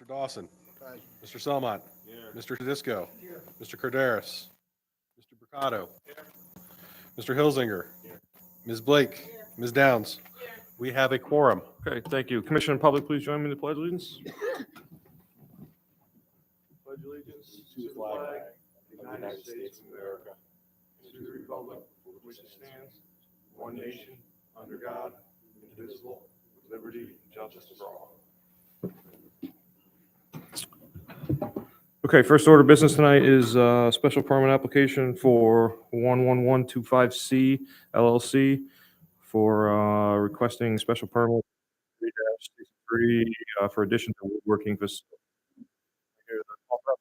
Mr. Dawson. Mr. Selmont. Mr. Tedisco. Mr. Corderas. Mr. Mercado. Mr. Hilsinger. Ms. Blake. Ms. Downs. We have a quorum. Okay, thank you. Commission and public, please join me in the pledge allegiance. Pledge allegiance to the flag of the United States of America and to the republic for which it stands, one nation, under God, indivisible, with liberty and justice for all. Okay, first order of business tonight is a special permit application for 11125C LLC for requesting special permit 3-3 for addition to woodworking facility.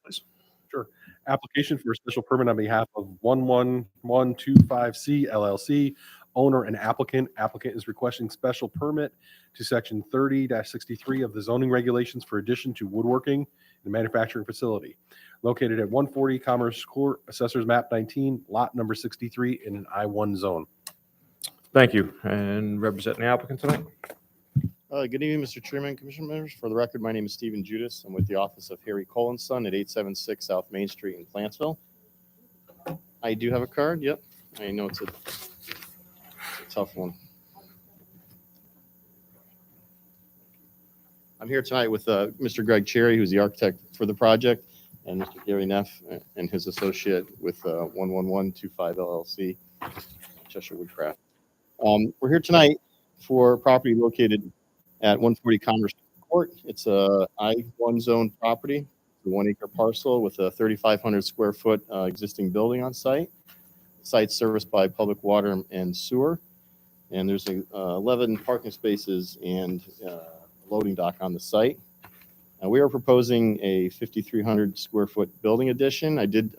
Please. Sure. Application for a special permit on behalf of 11125C LLC, owner and applicant. Applicant is requesting special permit to section 30-63 of the zoning regulations for addition to woodworking and manufacturing facility located at 140 Commerce Court, Assessors Map 19, lot number 63 in an I-1 zone. Thank you. And representing the applicant tonight? Good evening, Mr. Chairman, Commission members. For the record, my name is Stephen Judas. I'm with the office of Harry Cole & Son at 876 South Main Street in Plantsville. I do have a card. Yep. I know it's a tough one. I'm here tonight with Mr. Greg Cherry, who's the architect for the project, and Mr. Gary Neff and his associate with 11125 LLC, Cheshire Woodcraft. We're here tonight for property located at 140 Commerce Court. It's a I-1 zone property, a 1 acre parcel with a 3,500 square foot existing building on site. Site serviced by public water and sewer. And there's 11 parking spaces and loading dock on the site. We are proposing a 5,300 square foot building addition. I did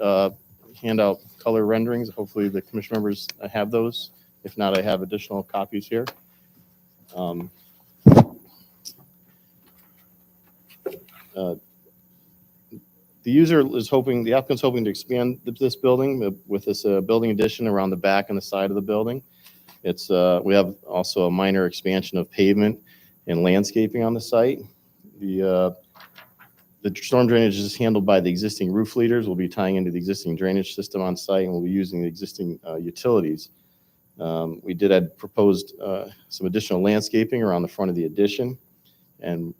hand out color renderings. Hopefully the commission members have those. If not, I have additional copies here. The applicant's hoping to expand this building with this building addition around the back and the side of the building. We have also a minor expansion of pavement and landscaping on the site. The storm drainage is handled by the existing roof leaders. We'll be tying into the existing drainage system on site, and we'll be using the existing utilities. We had proposed some additional landscaping around the front of the addition and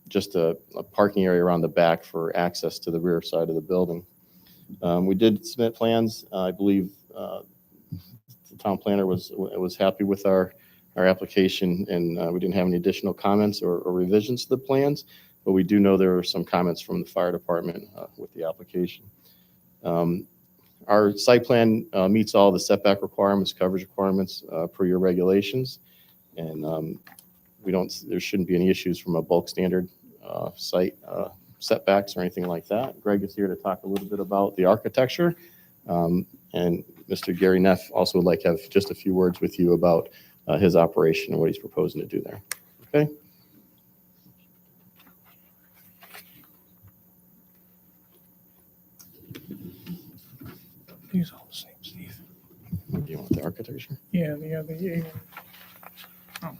just a parking area around the back for access to the rear side of the building. We did submit plans. I believe the town planner was happy with our application, and we didn't have any additional comments or revisions to the plans, but we do know there are some comments from the fire department with the application. Our site plan meets all the setback requirements, coverage requirements per your regulations, and there shouldn't be any issues from a bulk standard site setbacks or anything like that. Greg is here to talk a little bit about the architecture, and Mr. Gary Neff also would like to have just a few words with you about his operation and what he's proposing to do there. Okay. These all the same, Steve. Do you want the architecture? Yeah, the other, yeah. Oh.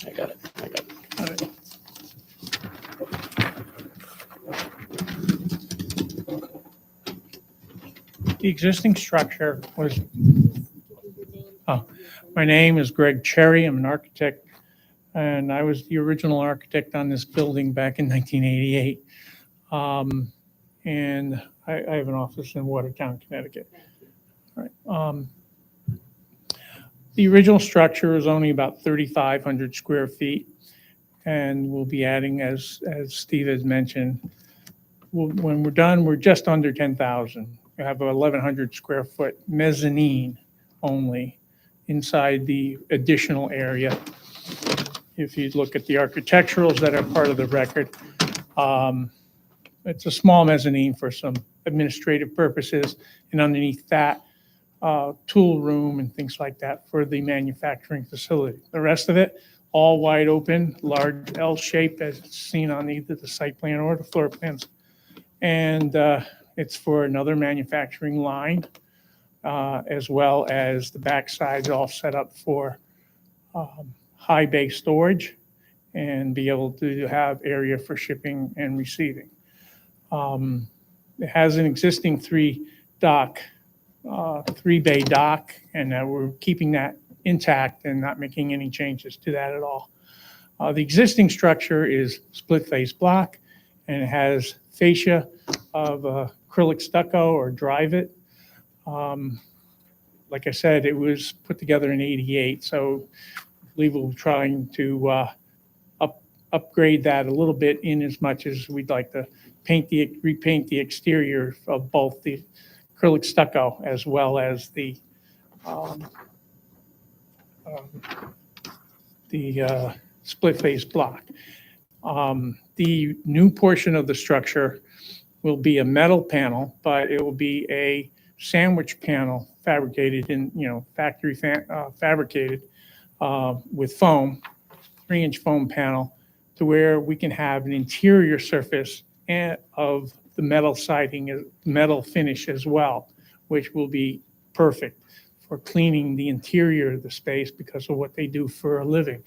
I got it. All right. The existing structure was, my name is Greg Cherry. I'm an architect, and I was the original architect on this building back in 1988. And I have an office in Watertown, Connecticut. All right. The original structure is only about 3,500 square feet, and we'll be adding, as Steve has mentioned, when we're done, we're just under 10,000. We have a 1,100 square foot mezzanine only inside the additional area. If you look at the architecturals that are part of the record, it's a small mezzanine for some administrative purposes, and underneath that, tool room and things like that for the manufacturing facility. The rest of it, all wide open, large L shape as seen on either the site plan or the floor plans. And It's for another manufacturing line, as well as the backside's all set up for high bay storage and be able to have area for shipping and receiving. It has an existing three bay dock, and we're keeping that intact and not making any changes to that at all. The existing structure is split face block, and it has fascia of acrylic stucco or Dryvit. Like I said, it was put together in '88, so I believe we're trying to upgrade that a little bit in as much as we'd like to repaint the exterior of both the acrylic stucco as well as the split face block. The new portion of the structure will be a metal panel, but it will be a sandwich panel fabricated in, factory fabricated with foam, 3-inch foam panel, to where we can have an interior surface of the metal siding, metal finish as well, which will be perfect for cleaning the interior of the space because of what they do for a living.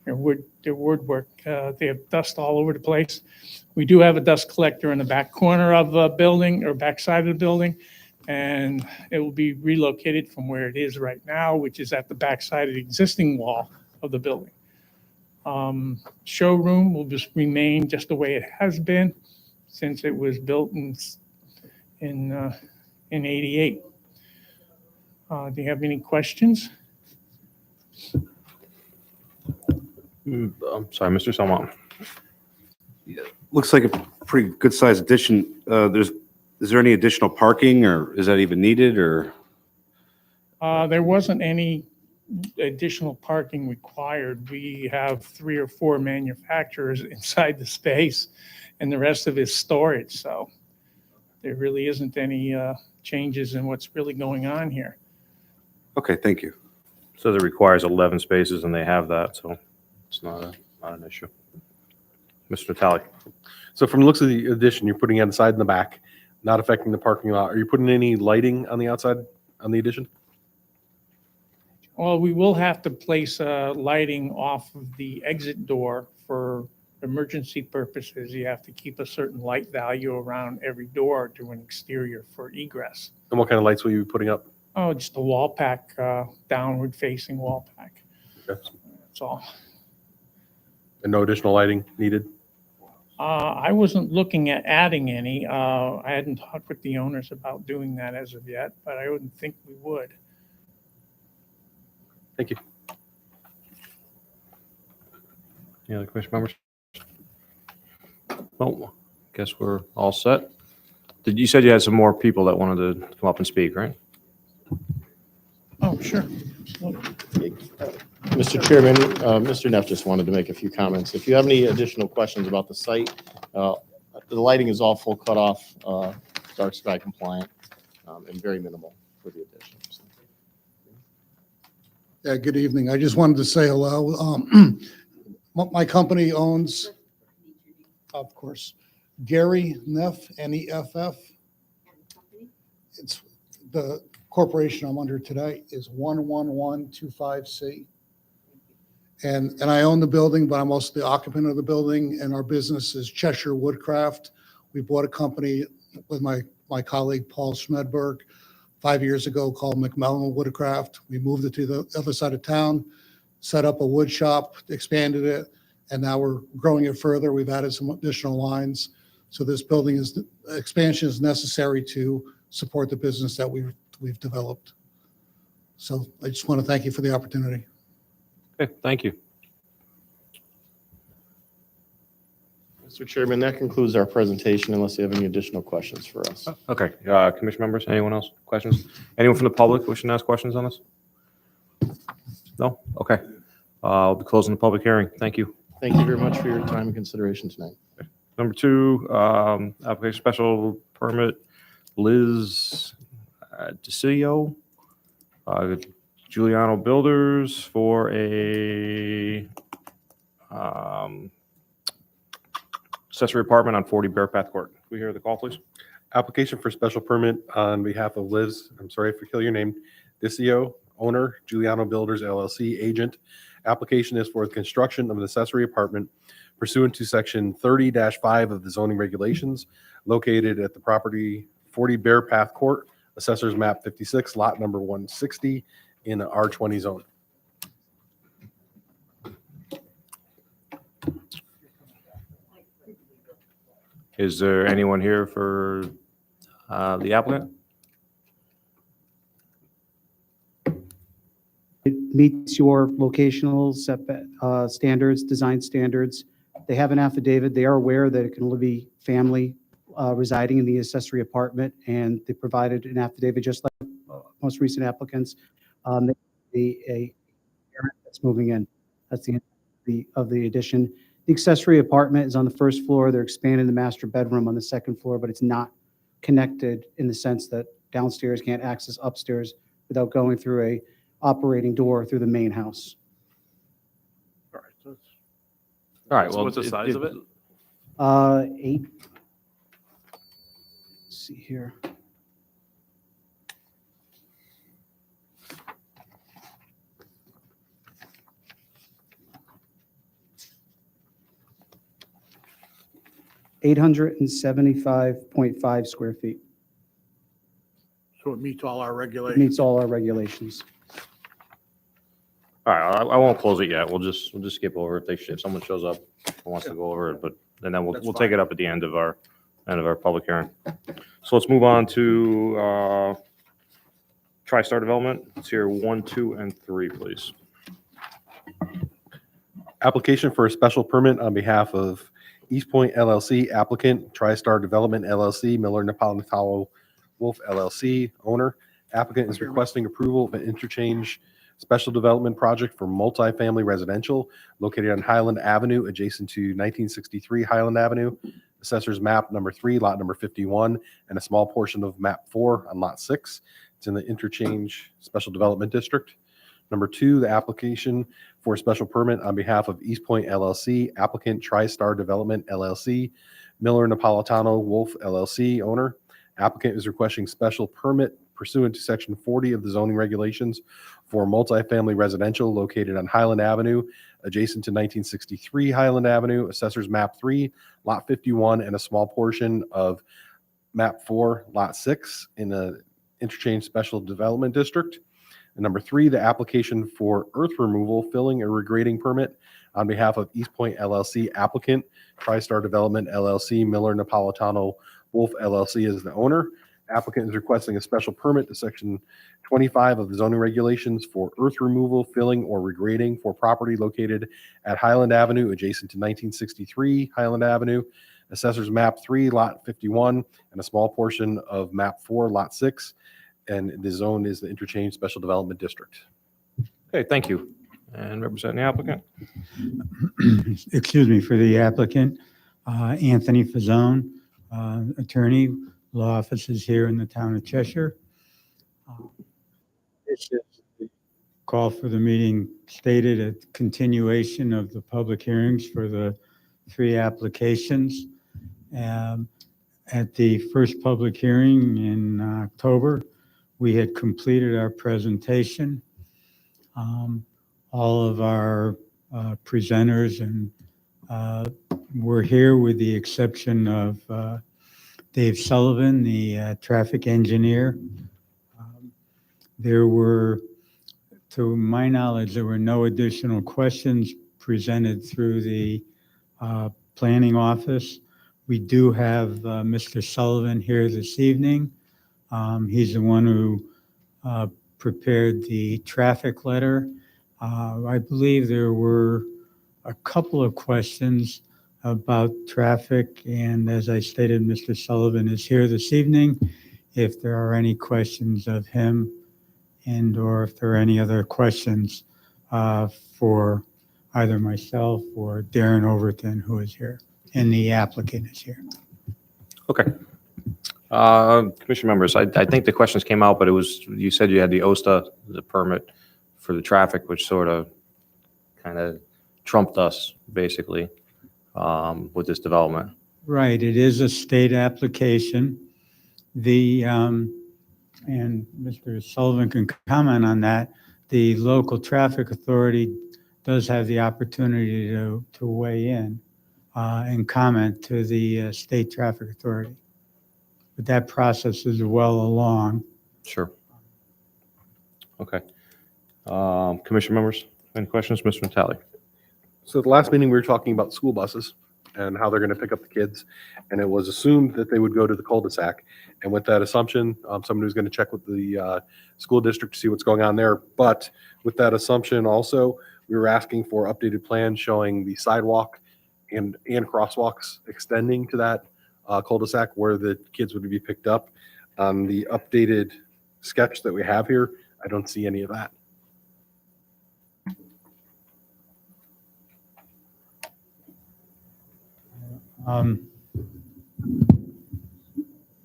Their woodwork, they have dust all over the place. We do have a dust collector in the back corner of the building or back side of the building, and it will be relocated from where it is right now, which is at the back side of the existing wall of the building. Showroom will just remain just the way it has been since it was built in '88. Do you have any questions? I'm sorry, Mr. Salmon. Looks like a pretty good sized addition. Is there any additional parking or is that even needed or? There wasn't any additional parking required. We have 3 or 4 manufacturers inside the space, and the rest of it is storage. So there really isn't any changes in what's really going on here. Okay, thank you. Says it requires 11 spaces, and they have that, so it's not an issue. Mr. Natale. So from the looks of the addition, you're putting outside and the back, not affecting the parking lot. Are you putting any lighting on the outside on the addition? Well, we will have to place lighting off of the exit door for emergency purposes. You have to keep a certain light value around every door to an exterior for egress. And what kind of lights will you be putting up? Oh, just a wall pack, downward facing wall pack. Okay. That's all. And no additional lighting needed? I wasn't looking at adding any. I hadn't talked with the owners about doing that as of yet, but I wouldn't think we would. Thank you. Any other commission members? Oh, guess we're all set. You said you had some more people that wanted to come up and speak, right? Oh, sure. Mr. Chairman, Mr. Neff just wanted to make a few comments. If you have any additional questions about the site, the lighting is all full cutoff, dark sky compliant, and very minimal for the addition. Yeah, good evening. I just wanted to say hello. My company owns, of course, Gary Neff, N-E-F-F. It's the corporation I'm under today is 11125C. And I own the building, but I'm also the occupant of the building, and our business is Cheshire Woodcraft. We bought a company with my colleague Paul Smedberg 5 years ago called McMillan Woodcraft. We moved it to the other side of town, set up a wood shop, expanded it, and now we're growing it further. We've added some additional lines. So this expansion is necessary to support the business that we've developed. So I just want to thank you for the opportunity. Okay, thank you. Mr. Chairman, that concludes our presentation unless you have any additional questions for us. Okay, commission members, anyone else? Questions? Anyone from the public wishing to ask questions on this? No? Okay. I'll be closing the public hearing. Thank you. Thank you very much for your time and consideration tonight. Number 2, application special permit, Liz DeCilio, Giuliano Builders for a accessory apartment on 40 Bear Path Court. we hear the call, please? Application for special permit on behalf of Liz, I'm sorry if I kill your name, Dicio, owner, Giuliano Builders LLC, agent. Application is for the construction of an accessory apartment pursuant to section 30-5 of the zoning regulations located at the property 40 Bear Path Court, Assessors Map 56, lot number 160 in the R20 zone. Is there anyone here for the applicant? It meets your locational setback standards, design standards. They have an affidavit. They are aware that it can only be family residing in the accessory apartment, and they provided an affidavit just like most recent applicants. A parent that's moving in. That's the end of the addition. The accessory apartment is on the first floor. They're expanding the master bedroom on the second floor, but it's not connected in the sense that downstairs can't access upstairs without going through a operating door through the main house. All right, well. What's the size of it? 8. Let's see here. $875.5 square feet. So it meets all our It regulations. meets all our regulations. All right, I won't close it yet. We'll just skip over it. If someone shows up and wants to go over it, but then we'll That's take it up at the end of our public hearing. So let's move on to TriStar Development. Let's hear 1, 2, and 3, please. Application for a special permit on behalf of East Point LLC, applicant, TriStar Development LLC, Miller Napolitano Wolf LLC, owner. Applicant is requesting approval of an interchange special development project for multifamily residential located on Highland Avenue, adjacent to 1963 Highland Avenue. Assessors map number 3, lot number 51, and a small portion of map 4 on lot 6. It's in the interchange special development district. Number 2, the application for a special permit on behalf of East Point LLC, applicant TriStar Development LLC, Miller Napolitano Wolf LLC, owner. Applicant is requesting special permit pursuant to section 40 of the zoning regulations for multifamily residential located on Highland Avenue, adjacent to 1963 Highland Avenue, assessors map 3, lot 51, and a small portion of map 4, lot 6 in the interchange special development district. And number 3, the application for earth removal, filling, or regrading permit on behalf of East Point LLC, applicant, TriStar Development LLC, Miller Napolitano Wolf LLC is the owner. Applicant is requesting a special permit to section 25 of the zoning regulations for earth removal, filling, or regrading for property located at Highland Avenue, adjacent to 1963 Highland Avenue, assessors map 3, lot 51, and a small portion of map 4, lot 6. And the zone is the interchange special development district. Okay, thank you. And representing the applicant? Excuse me, for the applicant, Anthony Fazzone, attorney, law offices here in the town of Cheshire. This is the call for the meeting stated a continuation of the public hearings for the 3 applications. At the first public hearing in October, we had completed our presentation. All of our presenters and were here with the exception of Dave Sullivan, the traffic engineer. There were, to my knowledge, there were no additional questions presented through the planning office. We do have Mr. Sullivan here this evening. He's the one who prepared the traffic letter. I believe there were a couple of questions about traffic, and as I stated, Mr. Sullivan is here this evening. If there are any questions of him and/or if there are any other questions for either myself or Darren Overton, who is here, and the applicant is here. Okay. Commission members, I think the questions came out, but you said you had the OSTA, the permit for the traffic, which sort of kind of trumped us, basically, with this development. Right, it is a state application. And Mr. Sullivan can comment on that. The local traffic authority does have the opportunity to weigh in and comment to the state traffic authority. But that process is well along. Sure. Okay. Commission members, any questions? Mr. Natale? So at the last meeting, we were talking about school buses and how they're going to pick up the kids. And it was assumed that they would go to the cul-de-sac. And with that assumption, someone who's going to check with the school district to see what's going on there. But with that assumption also, we were asking for updated plans showing the sidewalk and crosswalks extending to that cul-de-sac where the kids would be picked up. On the updated sketch that we have here, I don't see any of that.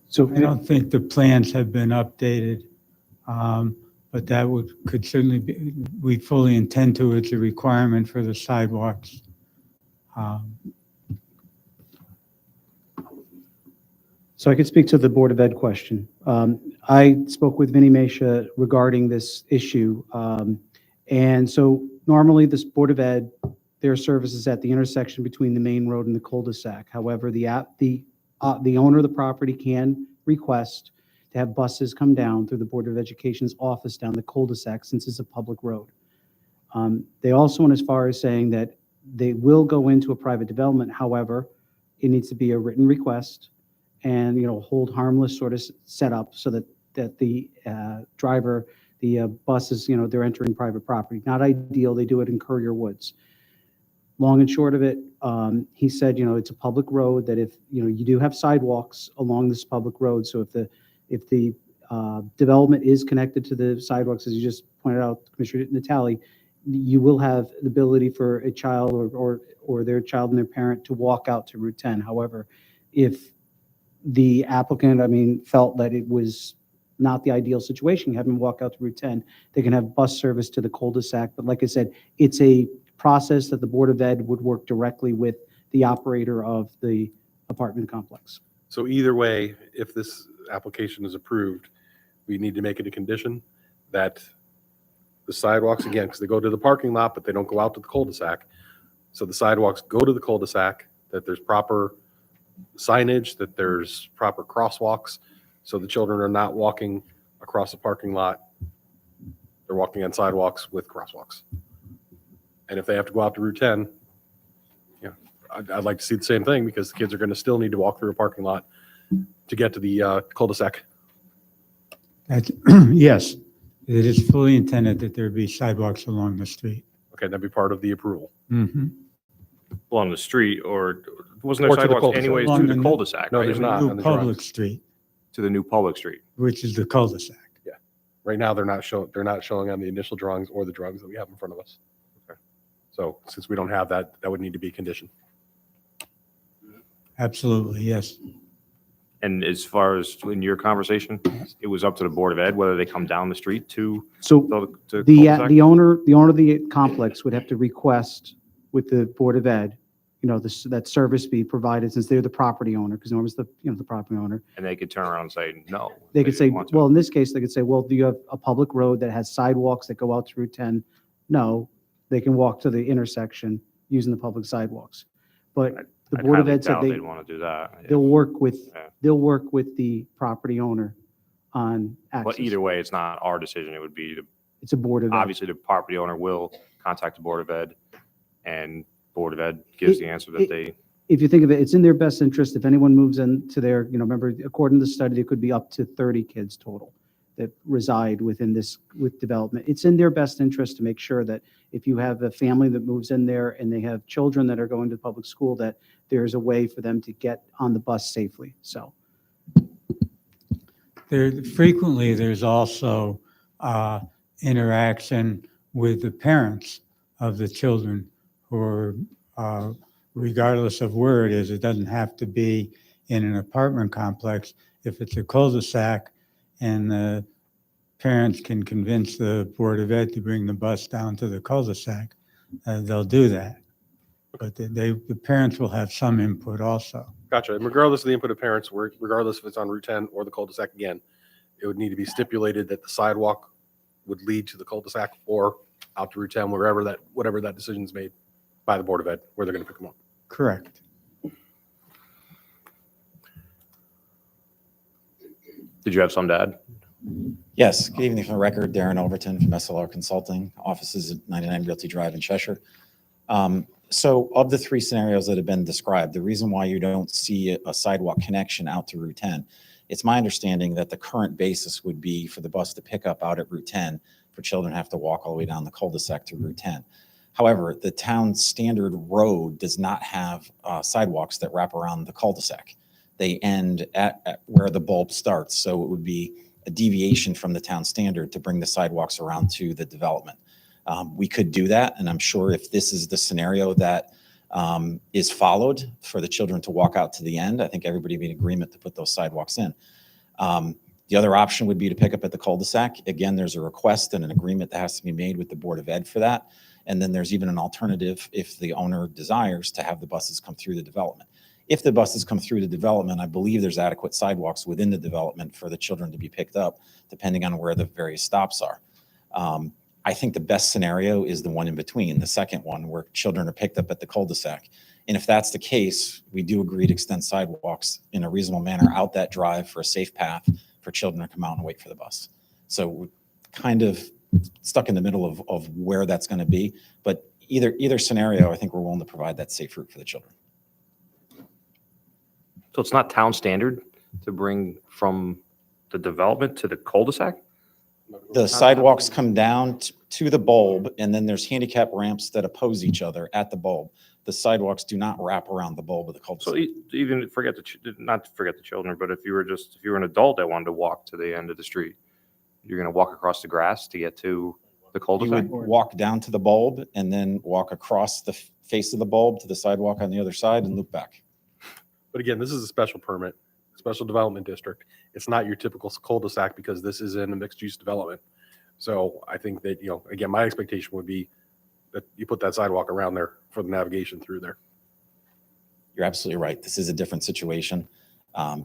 So I don't think the plans have been updated, but that could certainly be, we fully intend to, it's a requirement for the sidewalks. So I could speak to the Board of Ed question. I spoke with Vinnie Mesha regarding this issue. And so normally this Board of Ed, their service is at the intersection between the main road and the cul-de-sac. However, the owner of the property can request to have buses come down through the Board of Education's office down the cul-de-sac since it's a public road. They also went as far as saying that they will go into a private development. However, it needs to be a written request and, hold harmless sort of setup so that the driver, the buses, they're entering private property. Not ideal. They do it in Courier Woods. Long and short of it, he said, it's a public road that if, you do have sidewalks along this public road. So if the development is connected to the sidewalks, as you just pointed out, Commissioner Natale, you will have the ability for a child or their child and their parent to walk out to Route 10. However, if the applicant, felt that it was not the ideal situation, have them walk out to Route 10, they can have bus service to the cul-de-sac. But like I said, it's a process that the Board of Ed would work directly with the operator of the apartment complex. So either way, if this application is approved, we need to make it a condition that the sidewalks, again, because they go to the parking lot, but they don't go out to the cul-de-sac. So the sidewalks go to the cul-de-sac, that there's proper signage, that there's proper crosswalks, so the children are not walking across the parking lot. They're walking on sidewalks with crosswalks. And if they have to go out to Route 10, I'd like to see the same thing because the kids are going to still need to walk through a parking lot to get to the cul-de-sac. Yes, it is fully intended that there be sidewalks along the street. Okay, that'd be part of the approval. Mhm. Along the street, or wasn't Or there to the sidewalks cul-de-sac. anyways Along to the the- cul-de-sac? No, right? there's I mean, not. New on the public drawings. street, To the new public street. which is the cul-de-sac. Right now, they're not showing on the initial drawings or the drawings that we have in front of us. Okay. So since we don't have that, that would need to be a condition. Absolutely, yes. And as far as in your conversation, it was up to the Board of Ed whether they come down the street to So the the cul-de-sac? the owner of the complex would have to request with the Board of Ed, that service be provided since they're the property owner, because normally it's the property owner. And they could turn around and say, no. They could say, didn't want to. well, in this case, they could say, well, do you have a public road that has sidewalks that go out to Route 10? No, they can walk to the intersection using the public sidewalks. But the I'd Board of highly Ed said doubt they, they'd want to do that. Yeah. they'll work with, Yeah. they'll work with the property owner on access. But either way, it's not our decision. It would be, It's a Board of Ed. obviously, the property owner will contact the Board of Ed, and Board of Ed gives the answer that they, If you think of it, it's in their best interest. If anyone moves into their, remember, according to the study, there could be up to 30 kids total that reside within with development. It's in their best interest to make sure that if you have a family that moves in there and they have children that are going to public school, that there's a way for them to get on the bus safely. So, Frequently, there's also interaction with the parents of the children who are, regardless of where it is, it doesn't have to be in an apartment complex. If it's a cul-de-sac and the parents can convince the Board of Ed to bring the bus down to the cul-de-sac, they'll do that. But the parents will have some input also. Gotcha. And regardless of the input of parents, regardless if it's on Route 10 or the cul-de-sac again, it would need to be stipulated that the sidewalk would lead to the cul-de-sac or out to Route 10, whatever that decision is made by the Board of Ed, where they're going to pick them up. Correct. Did you have some to add? Yes, good evening for the record, Darren Overton from SLR Consulting, offices at 99 Realty Drive in Cheshire. So of the three scenarios that have been described, the reason why you don't see a sidewalk connection out to Route 10, it's my understanding that the current basis would be for the bus to pick up out at Route 10, for children to have to walk all the way down the cul-de-sac to Route 10. However, the town standard road does not have sidewalks that wrap around the cul-de-sac. They end at where the bulb starts, so it would be a deviation from the town standard to bring the sidewalks around to the development. We could do that, and I'm sure if this is the scenario that is followed for the children to walk out to the end, I think everybody would be in agreement to put those sidewalks in. The other option would be to pick up at the cul-de-sac. Again, there's a request and an agreement that has to be made with the Board of Ed for that. And then there's even an alternative if the owner desires to have the buses come through the development. If the buses come through the development, I believe there's adequate sidewalks within the development for the children to be picked up, depending on where the various stops are. I think the best scenario is the one in between, the second one, where children are picked up at the cul-de-sac. And if that's the case, we do agree to extend sidewalks in a reasonable manner out that drive for a safe path for children to come out and wait for the bus. So we're kind of stuck in the middle of where that's going to be. But either scenario, I think we're willing to provide that safe route for the children. So it's not town standard to bring from the development to the cul-de-sac? The sidewalks come down to the bulb, and then there's handicap ramps that oppose each other at the bulb. The sidewalks do not wrap around the bulb of the So cul-de-sac. even not to forget the children, but if you were an adult that wanted to walk to the end of the street, you're going to walk across the grass to get to the You cul-de-sac? would walk down to the bulb and then walk across the face of the bulb to the sidewalk on the other side and loop back. But again, this is a special permit, special development district. It's not your typical cul-de-sac because this is in a mixed-use development. So I think that, again, my expectation would be that you put that sidewalk around there for the navigation through there. You're absolutely right. This is a different situation.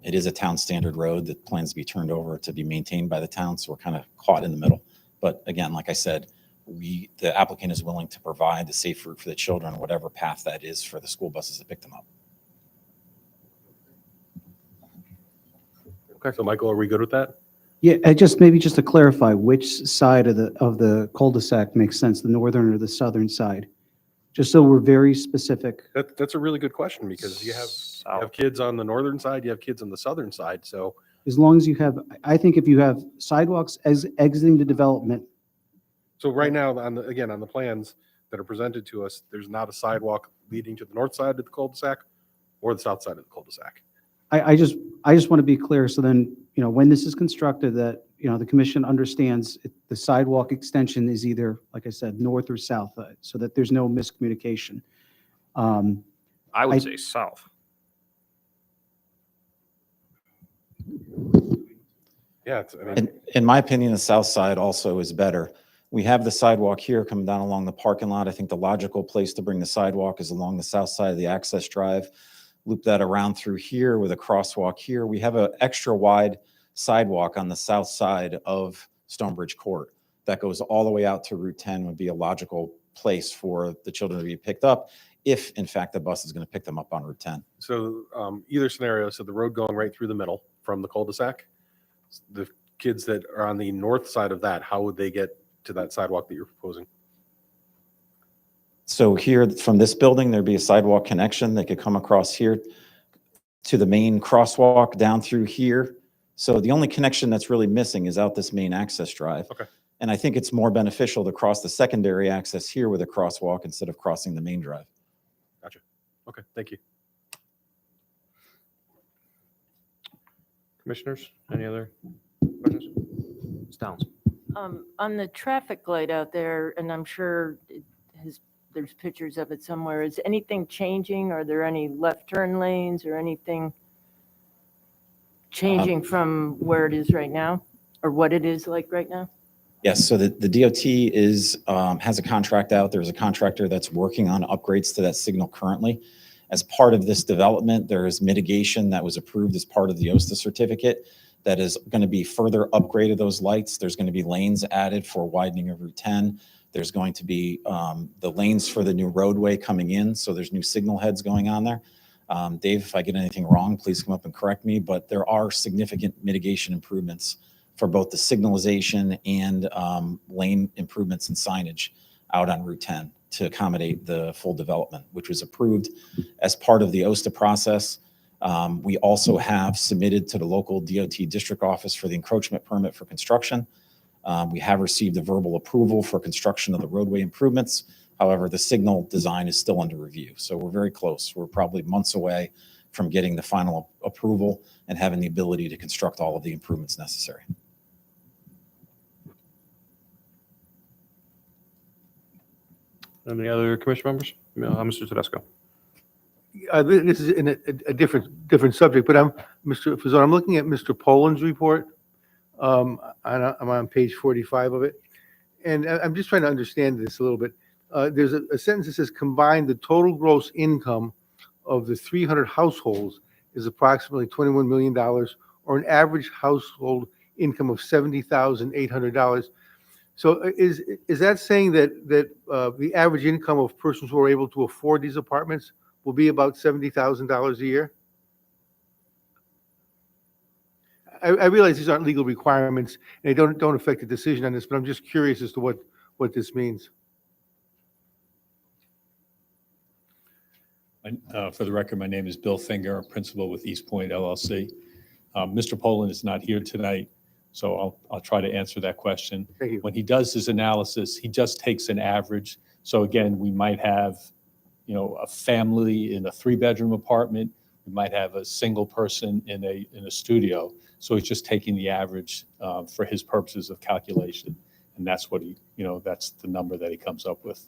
It is a town standard road that plans to be turned over to be maintained by the town, so we're kind of caught in the middle. But again, like I said, the applicant is willing to provide the safe route for the children, whatever path that is for the school buses to pick them up. Okay, so Michael, are we good with that? Yeah, maybe just to clarify, which side of the cul-de-sac makes sense, the northern or the southern side? Just so we're very specific. That's a really good question because you have kids on the northern side, you have kids on the southern side. So As long as you have, I think if you have sidewalks as exiting the development, right now, on the plans that are presented to us, there's not a sidewalk leading to the north side of the cul-de-sac or the south side of the cul-de-sac. I just want to be clear, so then, when this is constructed, that, the commission understands the sidewalk extension is either, like I said, north or south, so that there's no miscommunication. I would say south. Yeah, I mean, In my opinion, the south side also is better. We have the sidewalk here coming down along the parking lot. I think the logical place to bring the sidewalk is along the south side of the access drive. Loop that around through here with a crosswalk here. We have an extra wide sidewalk on the south side of Stonebridge Court that goes all the way out to Route 10, would be a logical place for the children to be picked up if, in fact, the bus is going to pick them up on Route 10. so either scenario, so the road going right through the middle from the cul-de-sac, the kids that are on the north side of that, how would they get to that sidewalk that you're proposing? So here from this building, there'd be a sidewalk connection. They could come across here to the main crosswalk down through here. So the only connection that's really missing is out this main access drive. Okay. And I think it's more beneficial to cross the secondary access here with a crosswalk instead of crossing the main drive. Gotcha. Okay, thank you. Commissioners, any other questions? Ms. Downs? On the traffic light out there, and I'm sure there's pictures of it somewhere, is anything changing? Are there any left turn lanes or anything changing from where it is right now, or what it is like right now? Yes, so the DOT has a contract out. There's a contractor that's working on upgrades to that signal currently. As part of this development, there is mitigation that was approved as part of the OSTA certificate that is going to be further upgraded those lights. There's going to be lanes added for widening of Route 10. There's going to be the lanes for the new roadway coming in. So there's new signal heads going on there. Dave, if I get anything wrong, please come up and correct me, but there are significant mitigation improvements for both the signalization and lane improvements and signage out on Route 10 to accommodate the full development, which was approved as part of the OSTA process. We also have submitted to the local DOT district office for the encroachment permit for construction. We have received a verbal approval for construction of the roadway improvements. However, the signal design is still under review. So we're very close. We're probably months away from getting the final approval and having the ability to construct all of the improvements necessary. Any other commission members? Mr. Tedesco. This is in a different subject, but Mr. Fazone, I'm looking at Mr. Poland's report. I'm on page 45 of it. And I'm just trying to understand this a little bit. There's a sentence that says combined the total gross income of the 300 households is approximately $21 million, or an average household income of $70,800. So is that saying that the average income of persons who are able to afford these apartments will be about $70,000 a year? I realize these aren't legal requirements and they don't affect the decision on this, but I'm just curious as to what this means. For the record, my name is Bill Finger, principal with East Point LLC. Mr. Poland is not here tonight, so I'll try to answer that question. Thank you. When he does his analysis, he just takes an average. So again, we might have, a family in a 3-bedroom apartment. We might have a single person in a studio. So he's just taking the average for his purposes of calculation, and that's what that's the number that he comes up with.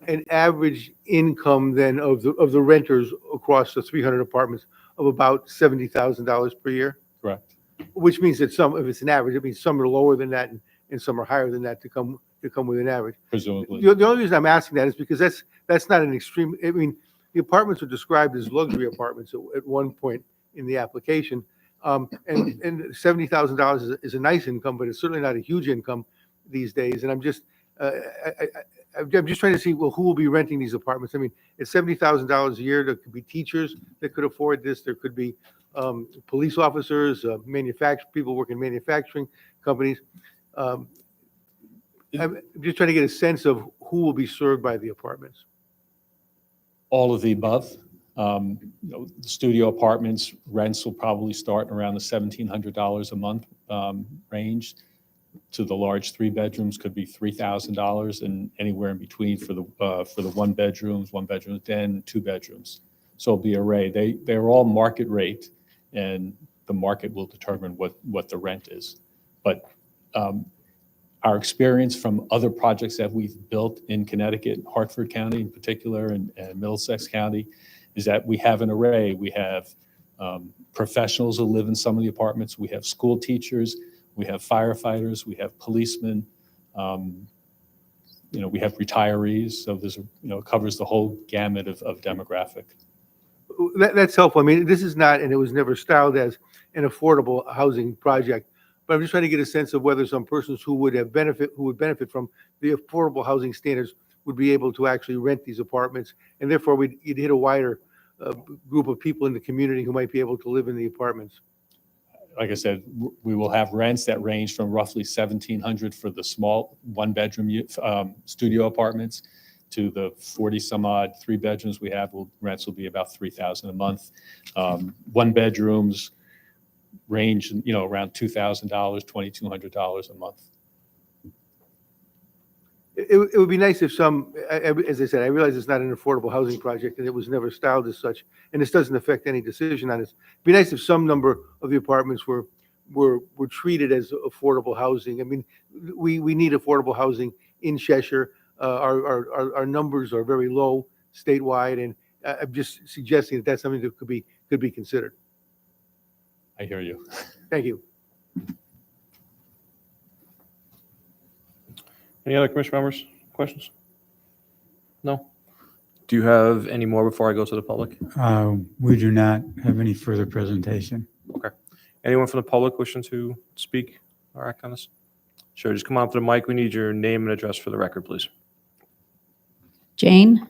An average income then of the renters across the 300 apartments of about $70,000 per year, Correct. which means that if it's an average, it means some are lower than that and some are higher than that to come with an average. Presumably. The only reason I'm asking that is because that's not an extreme. I mean, the apartments are described as luxury apartments at one point in the application, and $70,000 is a nice income, but it's certainly not a huge income these days. And I'm just trying to see, well, who will be renting these apartments? I mean, it's $70,000 a year. There could be teachers that could afford this. There could be police officers, people working in manufacturing companies. I'm just trying to get a sense of who will be served by the apartments. All of the above. The studio apartments rents will probably start around the $1,700 a month range. To the large 3 bedrooms could be $3,000, and anywhere in between for the 1 bedrooms, 1 bedroom den, 2 bedrooms. So it'll be array. They're all market rate, and the market will determine what the rent is. But our experience from other projects that we've built in Connecticut, Hartford County in particular, and Middlesex County, is that we have an array. We have professionals who live in some of the apartments. We have school teachers. We have firefighters. We have policemen. We have retirees. So there's, it covers the whole gamut of demographic. That's helpful. I mean, this is not, and it was never styled as an affordable housing project. But I'm just trying to get a sense of whether some persons who would benefit from the affordable housing standards would be able to actually rent these apartments, and therefore you'd hit a wider group of people in the community who might be able to live in the apartments. Like I said, we will have rents that range from roughly $1,700 for the small 1-bedroom studio apartments to the 40 some odd 3 bedrooms we have. Rents will be about $3,000 a month. 1 bedrooms range, around $2,000, $2,200 a month. It would be nice if some, as I said, I realize it's not an affordable housing project and it was never styled as such, and this doesn't affect any decision on this. It'd be nice if some number of the apartments were treated as affordable housing. I mean, we need affordable housing in Cheshire. Our numbers are very low statewide, and I'm just suggesting that that's something that could be considered. I hear you. Thank you. Any other commission members? Questions? No? Do you have any more before I go to the public? We do not have any further presentation. Anyone from the public wishing to speak or act on this? Sure, just come on to the mic. We need your name and address for the record, please. Jane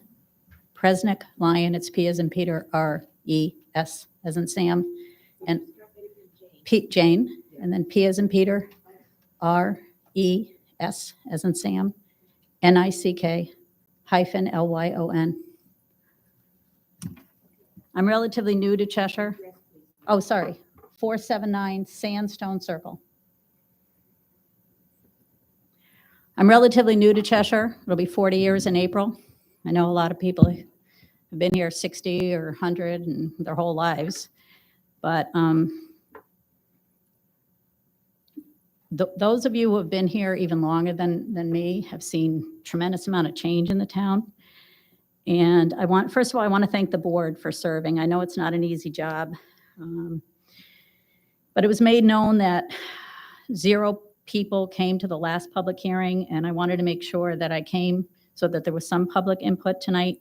Presnick Lyon, it's P as in Peter, R-E-S as in Sam, and Jane, and then P as in Peter, R-E-S as in Sam, N-I-C-K hyphen L-Y-O-N. I'm relatively new to Cheshire. Oh, sorry, 479 Sandstone Circle. I'm relatively new to Cheshire. It'll be 40 years in April. I know a lot of people have been here 60 or 100 and their whole lives. But those of you who have been here even longer than me have seen tremendous amount of change in the town. And first of all, I want to thank the board for serving. I know it's not an easy job. But it was made known that 0 people came to the last public hearing, and I wanted to make sure that I came so that there was some public input tonight.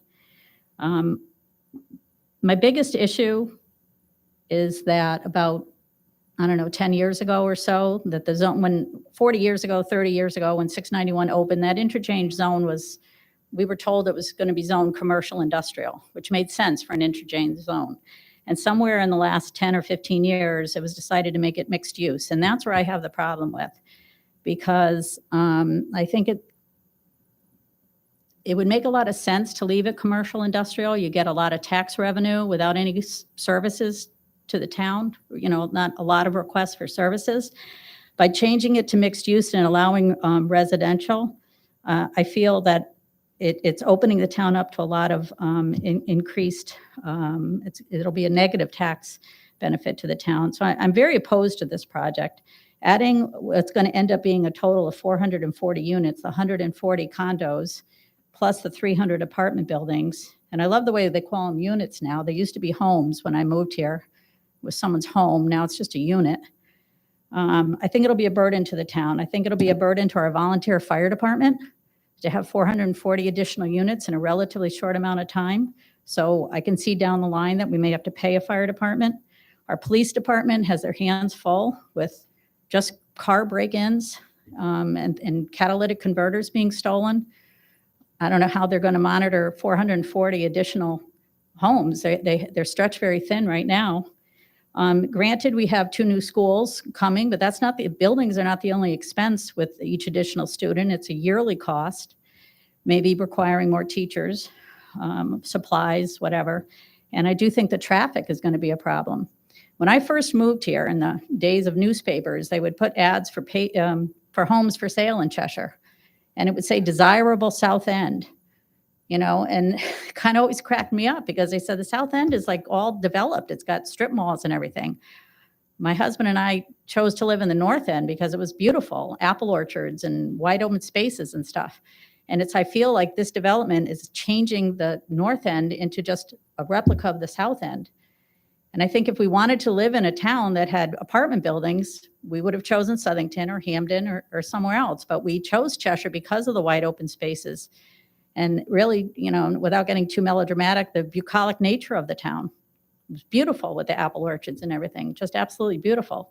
My biggest issue is that about, 10 years ago or so, that the zone, 40 years ago, 30 years ago, when 691 opened, that interchange zone we were told it was going to be zoned commercial industrial, which made sense for an interchange zone. And somewhere in the last 10 or 15 years, it was decided to make it mixed use. And that's where I have the problem with, because I think it would make a lot of sense to leave it commercial industrial. You get a lot of tax revenue without any services to the town, not a lot of requests for services. By changing it to mixed use and allowing residential, I feel that it's opening the town up to a lot of increased, it'll be a negative tax benefit to the town. So I'm very opposed to this project. Adding what's going to end up being a total of 440 units, 140 condos, plus the 300 apartment buildings. And I love the way they call them units now. They used to be homes when I moved here. It was someone's home. Now it's just a unit. I think it'll be a burden to the town. I think it'll be a burden to our volunteer fire department to have 440 additional units in a relatively short amount of time. So I can see down the line that we may have to pay a fire department. Our police department has their hands full with just car break-ins and catalytic converters being stolen. I don't know how they're going to monitor 440 additional homes. They're stretched very thin right now. Granted, we have 2 new schools coming, but buildings are not the only expense with each additional student. It's a yearly cost, maybe requiring more teachers, supplies, whatever. And I do think the traffic is going to be a problem. When I first moved here in the days of newspapers, they would put ads for homes for sale in Cheshire. And it would say desirable South End, and it kind of always cracked me up because they said the South End is like all developed. It's got strip malls and everything. My husband and I chose to live in the North End because it was beautiful, apple orchards and wide open spaces and stuff. And I feel like this development is changing the North End into just a replica of the South End. And I think if we wanted to live in a town that had apartment buildings, we would have chosen Southington or Hamden or somewhere else. But we chose Cheshire because of the wide open spaces. And really, without getting too melodramatic, the bucolic nature of the town. It was beautiful with the apple orchards and everything, just absolutely beautiful.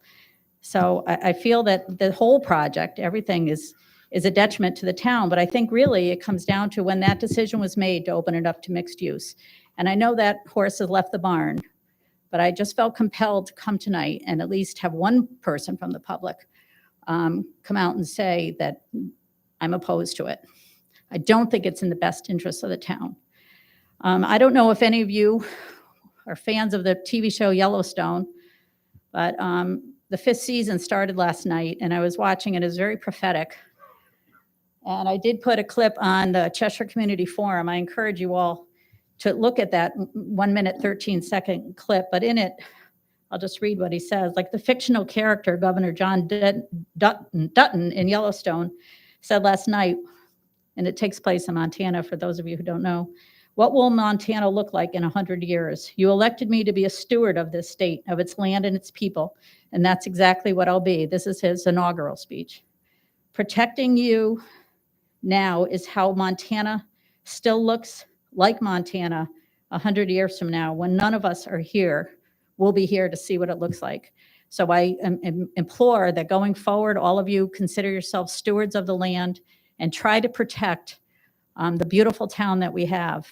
So I feel that the whole project, everything is a detriment to the town. But I think really it comes down to when that decision was made to open it up to mixed use. And I know that horse has left the barn, but I just felt compelled to come tonight and at least have one person from the public come out and say that I'm opposed to it. I don't think it's in the best interest of the town. I don't know if any of you are fans of the TV show Yellowstone, but the 5th season started last night and I was watching it. It was very prophetic. And I did put a clip on the Cheshire Community Forum. I encourage you all to look at that 1 minute, 13-second clip. But in it, I'll just read what he says. Like the fictional character, Governor John Dutton in Yellowstone, said last night, and it takes place in Montana for those of you who don't know, what will Montana look like in 100 years? You elected me to be a steward of this state, of its land and its people, and that's exactly what I'll be. This is his inaugural speech. Protecting you now is how Montana still looks like Montana, 100 years from now, when none of us are here, we'll be here to see what it looks like. So I implore that going forward, all of you consider yourselves stewards of the land and try to protect the beautiful town that we have.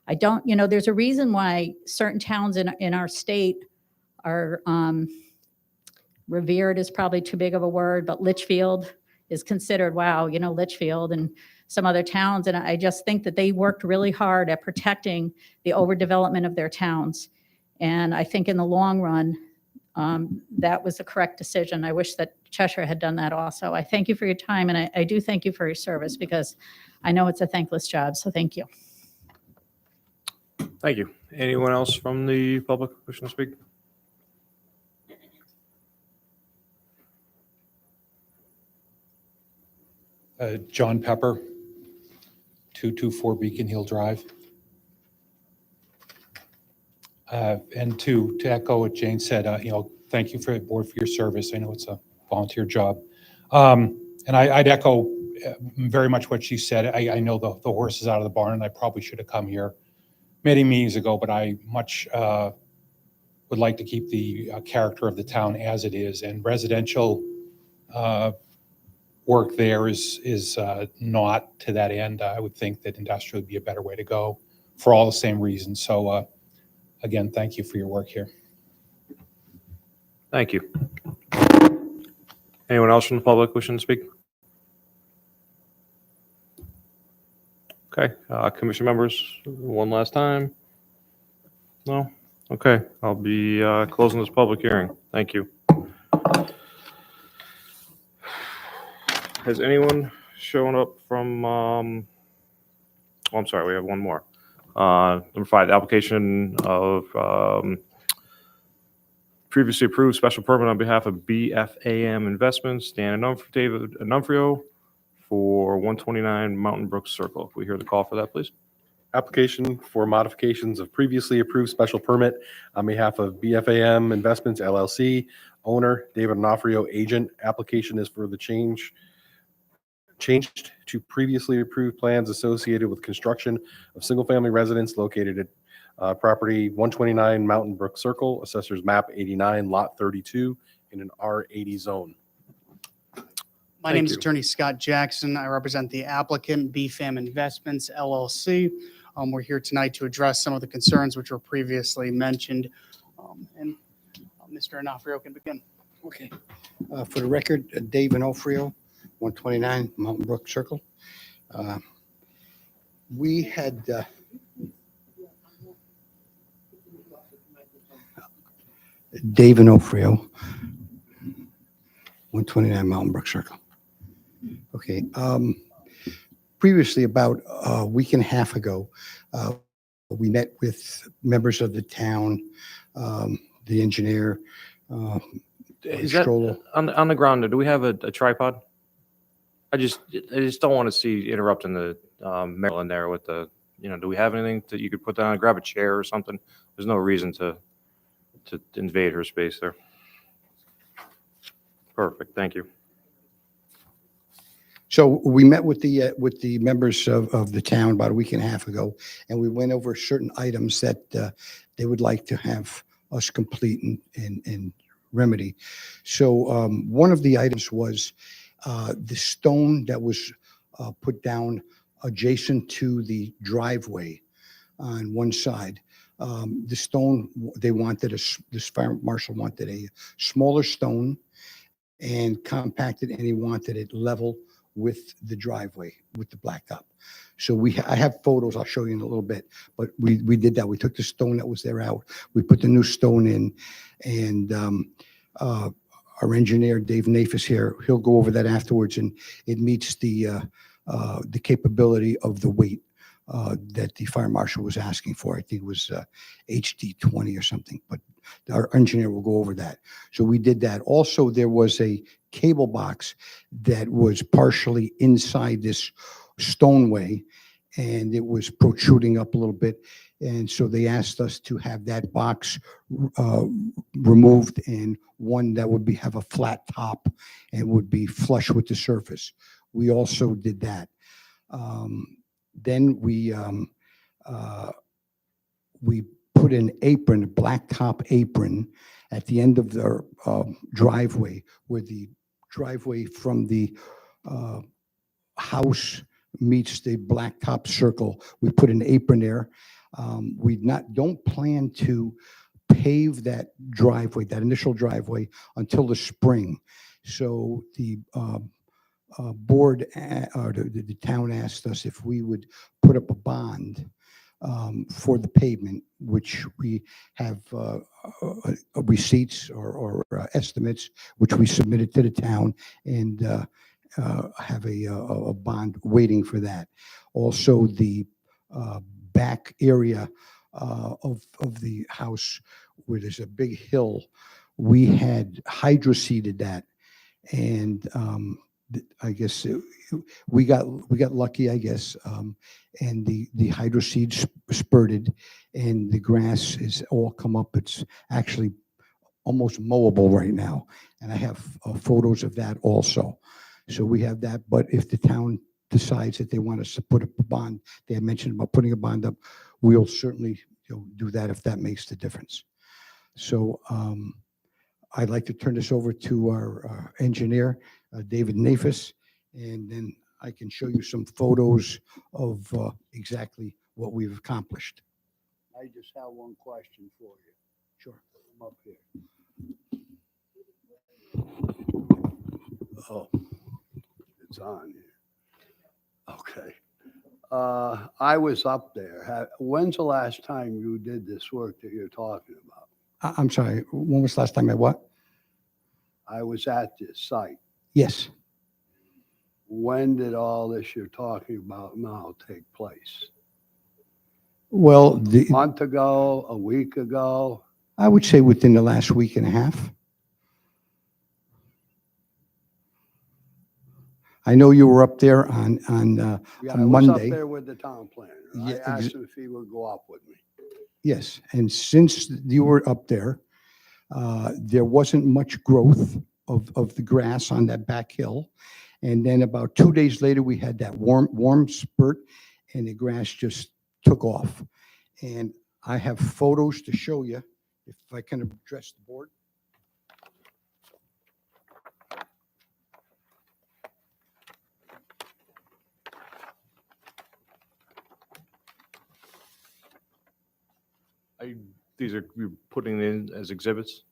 I don't, you know, there's a reason why certain towns in our state are revered is probably too big of a word, but Litchfield is considered, wow, you know, Litchfield and some other towns. And I just think that they worked really hard at protecting the overdevelopment of their towns. And I think in the long run, that was the correct decision. I wish that Cheshire had done that also. I thank you for your time, and I do thank you for your service, because I know it's a thankless job, so thank you. Thank you. Anyone else from the public wishing to speak? John Pepper, 224 Beacon Hill Drive. And to echo what Jane said, thank you for the board for your service. I know it's a volunteer job. And I'd echo very much what she said. I know the horse is out of the barn, and I probably should have come here many meetings ago, but I much would like to keep the character of the town as it is, and residential work there is not to that end. I would think that industrial would be a better way to go for all the same reasons. So again, thank you for your work here. Thank you. Anyone else from the public wishing to speak? Okay, commission members, one last time. No? Okay, I'll be closing this public hearing. Thank you. Has anyone shown up from, oh, I'm sorry, we have one more. Number 5, the application of previously approved special permit on behalf of BFAM Investments, Dan David Onufrio, for 129 Mountain Brook Circle. Can we hear the call for that, please? Application for modifications of previously approved special permit on behalf of BFAM Investments LLC, owner David Onufrio, agent. Application is for the changed to previously approved plans associated with construction of single-family residence located at property 129 Mountain Brook Circle, assessors map 89, lot 32, in an R80 zone. My name is Attorney Scott Jackson. I represent the applicant, BFAM Investments LLC. We're here tonight to address some of the concerns which were previously mentioned. And Mr. Onufrio can begin. Okay. For the record, Dave Onufrio, 129 Mountain Brook Circle. We had Dave Onufrio, 129 Mountain Brook Circle. Okay. Previously, about a week and a half ago, we met with members of the town, the engineer. Is that on the ground? Do we have a tripod? I just don't want to see interrupting the Maryland there with the, do we have anything that you could put down, grab a chair or something? There's no reason to invade her space there. Perfect. Thank you. So we met with the members of the town about a week and a half ago, and we went over certain items that they would like to have us complete and remedy. So one of the items was the stone that was put down adjacent to the driveway on one side. The stone, they wanted, this fire marshal wanted a smaller stone and compacted, and he wanted it level with the driveway, with the blacktop. So I have photos, I'll show you in a little bit, but we did that. We took the stone that was there out, we put the new stone in, and our engineer, Dave Naif, is here. He'll go over that afterwards, and it meets the capability of the weight that the fire marshal was asking for. I think it was HD 20 or something, but our engineer will go over that. So we did that. Also, there was a cable box that was partially inside this stoneway, and it was protruding up a little bit. And so they asked us to have that box removed, and one that would have a flat top and would be flush with the surface. We also did that. Then we we put an apron, a blacktop apron at the end of the driveway, where the driveway from the house meets the blacktop circle. We put an apron there. We don't plan to pave that driveway, that initial driveway, until the spring. So the board, or the town asked us if we would put up a bond for the pavement, which we have receipts or estimates, which we submitted to the town, and have a bond waiting for that. Also, the back area of the house, where there's a big hill, we had hydroseeded that, and I guess we got lucky, I guess, and the hydro seed spurted, and the grass is all come up. It's actually almost mowable right now, and I have photos of that also. So we have that. But if the town decides that they want us to put up a bond, they had mentioned about putting a bond up, we'll certainly do that if that makes the difference. So I'd like to turn this over to our engineer, David Nafis, and then I can show you some photos of exactly what we've accomplished. I just have one question for you. Sure. I'm up here. Oh, it's on here. Okay. I was up there. When's the last time you did this work that you're talking about? I'm sorry, when was the last time I what? I was at this site. Yes. When did all this you're talking about now take place? Well, A month ago, a week ago? I would say within the last week and a half. I know you were up there on Yeah, I on was up Monday. there with the town planner. I Yeah, asked him if he would go up with me. Yes, and since you were up there, there wasn't much growth of the grass on that back hill. And then about 2 days later, we had that warm spurt, and the grass just took off. And I have photos to show you, if I can address the board. These are, you're putting in as exhibits?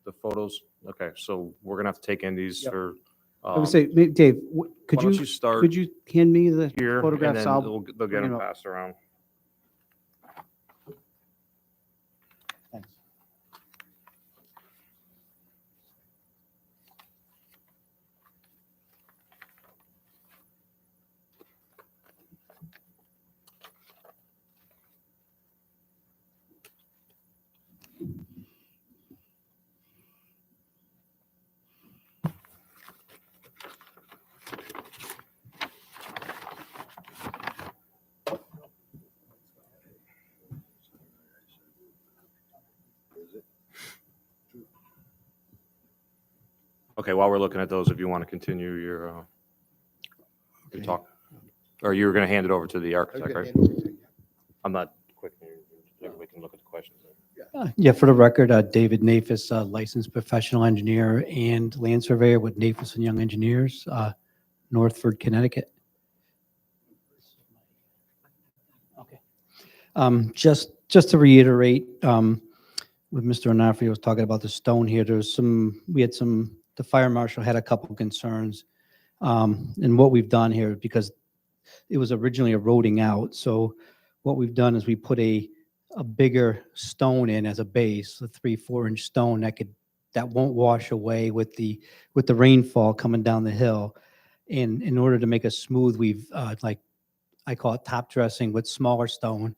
The photos? Okay, so we're gonna have to take in these Yep. for. I would say, Dave, could why don't you, you start could you hand me the here, and photographs? then I'll they'll bring get them them up. passed around. Okay, while we're looking at those, if you want to continue your talk, or you were going to hand it over to the architect, right? I'm not quick, we can look at the questions. Yeah, for the record, David Nafis, licensed professional engineer and land surveyor with Nafis and Young Engineers, Northford, Connecticut. Okay. Just to reiterate, what Mr. Onofrio was talking about the stone here, the fire marshal had a couple concerns. And what we've done here, because it was originally eroding out, so what we've done is we put a bigger stone in as a base, a 3-4 inch stone that won't wash away with the rainfall coming down the hill. And in order to make it smooth, we've like I call it top dressing with smaller stone.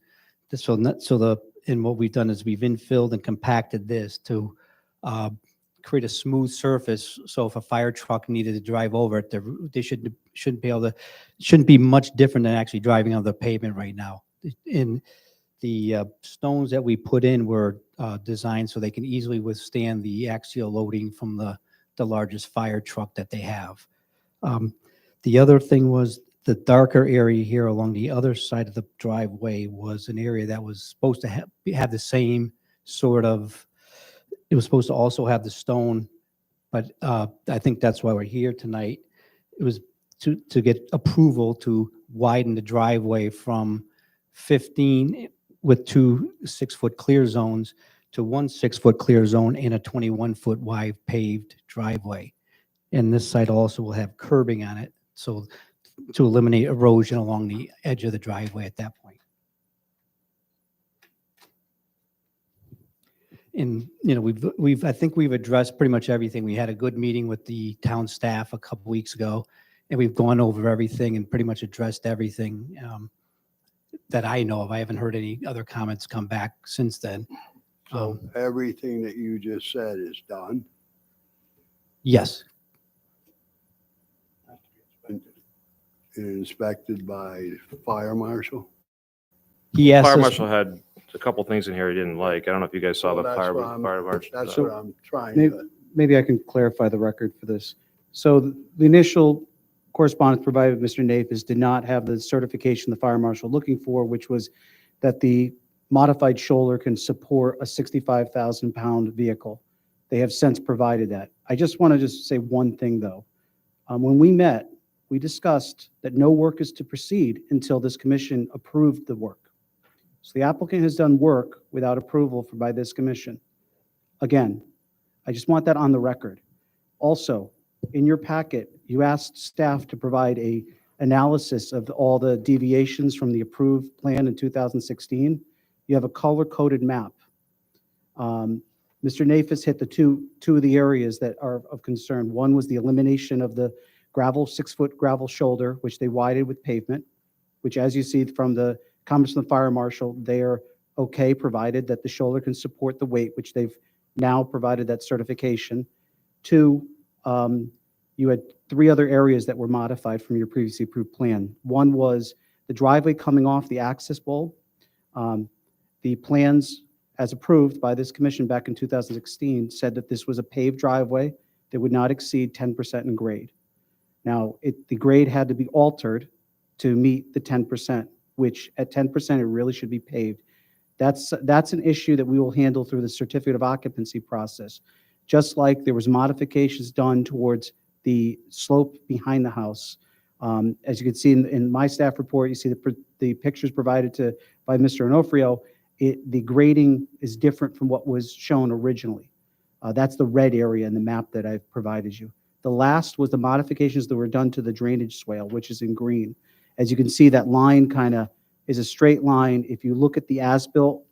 And what we've done is we've infilled and compacted this to create a smooth surface. So if a fire truck needed to drive over it, they shouldn't be much different than actually driving on the pavement right now. And the stones that we put in were designed so they can easily withstand the axial loading from the largest fire truck that they have. The other thing was the darker area here along the other side of the driveway was an area that was supposed to have the same sort of, it was supposed to also have the stone, but I think that's why we're here tonight. It was to get approval to widen the driveway from 15 with 2 6-foot clear zones to 1 6-foot clear zone and a 21-foot wide paved driveway. And this site also will have curbing on it, so to eliminate erosion along the edge of the driveway at that point. And, you know, I think we've addressed pretty much everything. We had a good meeting with the town staff a couple weeks ago, and we've gone over everything and pretty much addressed everything that I know of. I haven't heard any other comments come back since then. So everything that you just said is done. Yes, Inspected by the fire marshal. he asked Fire us, marshal had a couple things in here he didn't like. I don't know if you guys saw Well, the that's fire what I'm- marshal. That's what I'm trying Maybe, to, maybe I can clarify the record for this. So the initial correspondence provided with Mr. Napes did not have the certification the fire marshal looking for, which was that the modified shoulder can support a 65,000-pound vehicle. They have since provided that. I just want to just say one thing, though. When we met, we discussed that no work is to proceed until this commission approved the work. So the applicant has done work without approval by this commission. Again, I just want that on the record. Also, in your packet, you asked staff to provide a analysis of all the deviations from the approved plan in 2016. You have a color-coded map. Mr. Nafis hit the two of the areas that are of concern. One was the elimination of the gravel, 6-foot gravel shoulder, which they widened with pavement, which, as you see from the comments from the fire marshal, they are okay, provided that the shoulder can support the weight, which they've now provided that certification. Two, you had 3 other areas that were modified from your previously approved plan. One was the driveway coming off the access bowl. The plans, as approved by this commission back in 2016, said that this was a paved driveway that would not exceed 10% in grade. Now, the grade had to be altered to meet the 10%, which at 10%, it really should be paved. That's an issue that we will handle through the certificate of occupancy process. Just like there was modifications done towards the slope behind the house. As you can see in my staff report, you see the pictures provided by Mr. Onofrio. The grading is different from what was shown originally. That's the red area in the map that I've provided you. The last was the modifications that were done to the drainage swale, which is in green. As you can see, that line kind of is a straight line. If you look at the as-built,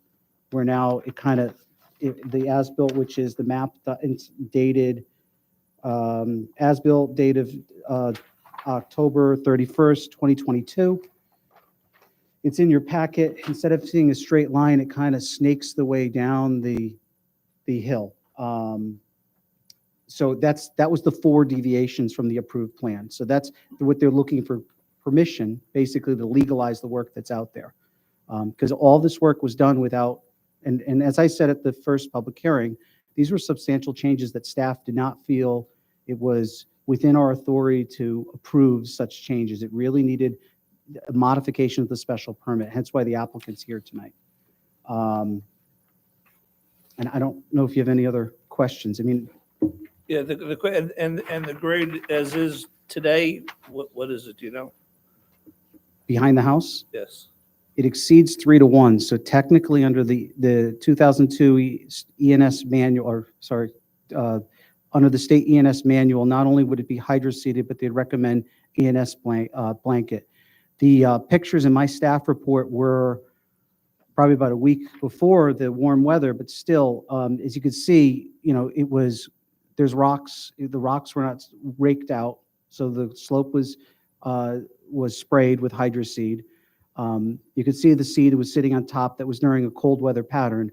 we're now, the as-built, which is the map dated, as-built date of October 31st, 2022. It's in your packet. Instead of seeing a straight line, it kind of snakes the way down the hill. So that was the 4 deviations from the approved plan. So that's what they're looking for permission, basically, to legalize the work that's out there. Because all this work was done without, and as I said at the first public hearing, these were substantial changes that staff did not feel it was within our authority to approve such changes. It really needed a modification of the special permit, hence why the applicant's here tonight. And I don't know if you have any other questions. I mean, Yeah, and the grade as is today, what is it, do you know? behind the house, Yes. it exceeds 3 to 1. So technically, under the 2002 ENS manual, or sorry, under the state ENS manual, not only would it be hydroseeded, but they'd recommend ENS blanket. The pictures in my staff report were probably about a week before the warm weather, but still, as you can see, there's rocks. The rocks were not raked out, so the slope was sprayed with hydroseed. You could see the seed was sitting on top that was during a cold weather pattern.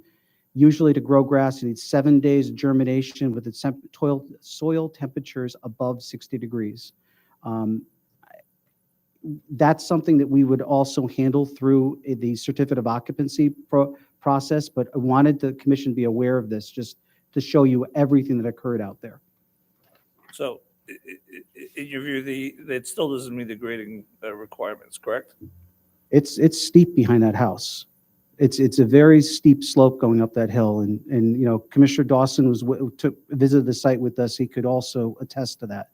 Usually to grow grass, it needs 7 days of germination with its soil temperatures above 60 degrees. That's something that we would also handle through the certificate of occupancy process, but I wanted the commission to be aware of this just to show you everything that occurred out there. So in your view, that still doesn't meet the grading requirements, correct? It's steep behind that house. It's a very steep slope going up that hill. And, you know, Commissioner Dawson visited the site with us. He could also attest to that.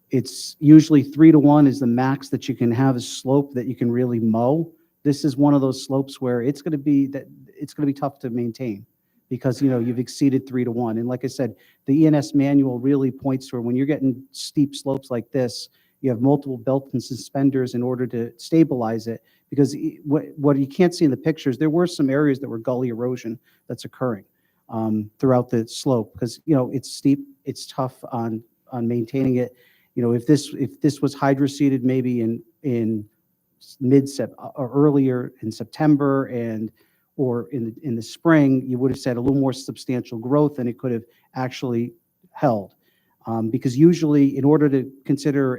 It's usually 3-to-1 is the max that you can have a slope that you can really mow. This is one of those slopes where it's going to be tough to maintain because, you know, you've exceeded 3-to-1. And like I said, the ENS manual really points to when you're getting steep slopes like this, you have multiple belts and suspenders in order to stabilize it. Because what you can't see in the pictures, there were some areas that were gully erosion that's occurring throughout the slope. Because, you know, it's steep, it's tough on maintaining it. You know, if this was hydroseeded maybe in or earlier in September or in the spring, you would have said a little more substantial growth and it could have actually held. Because usually in order to consider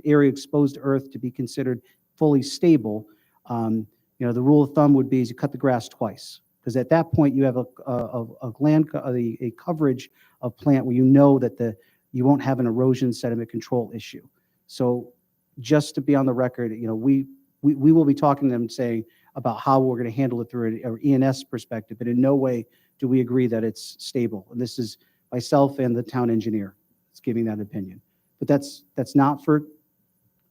area exposed to earth to be considered fully stable, you know, the rule of thumb would be is you cut the grass twice. Because at that point you have a coverage of plant where you know that you won't have an erosion sediment control issue. So just to be on the record, you know, we will be talking to them saying about how we're going to handle it through an ENS perspective, but in no way do we agree that it's stable. And this is myself and the town engineer is giving that opinion. But that's not for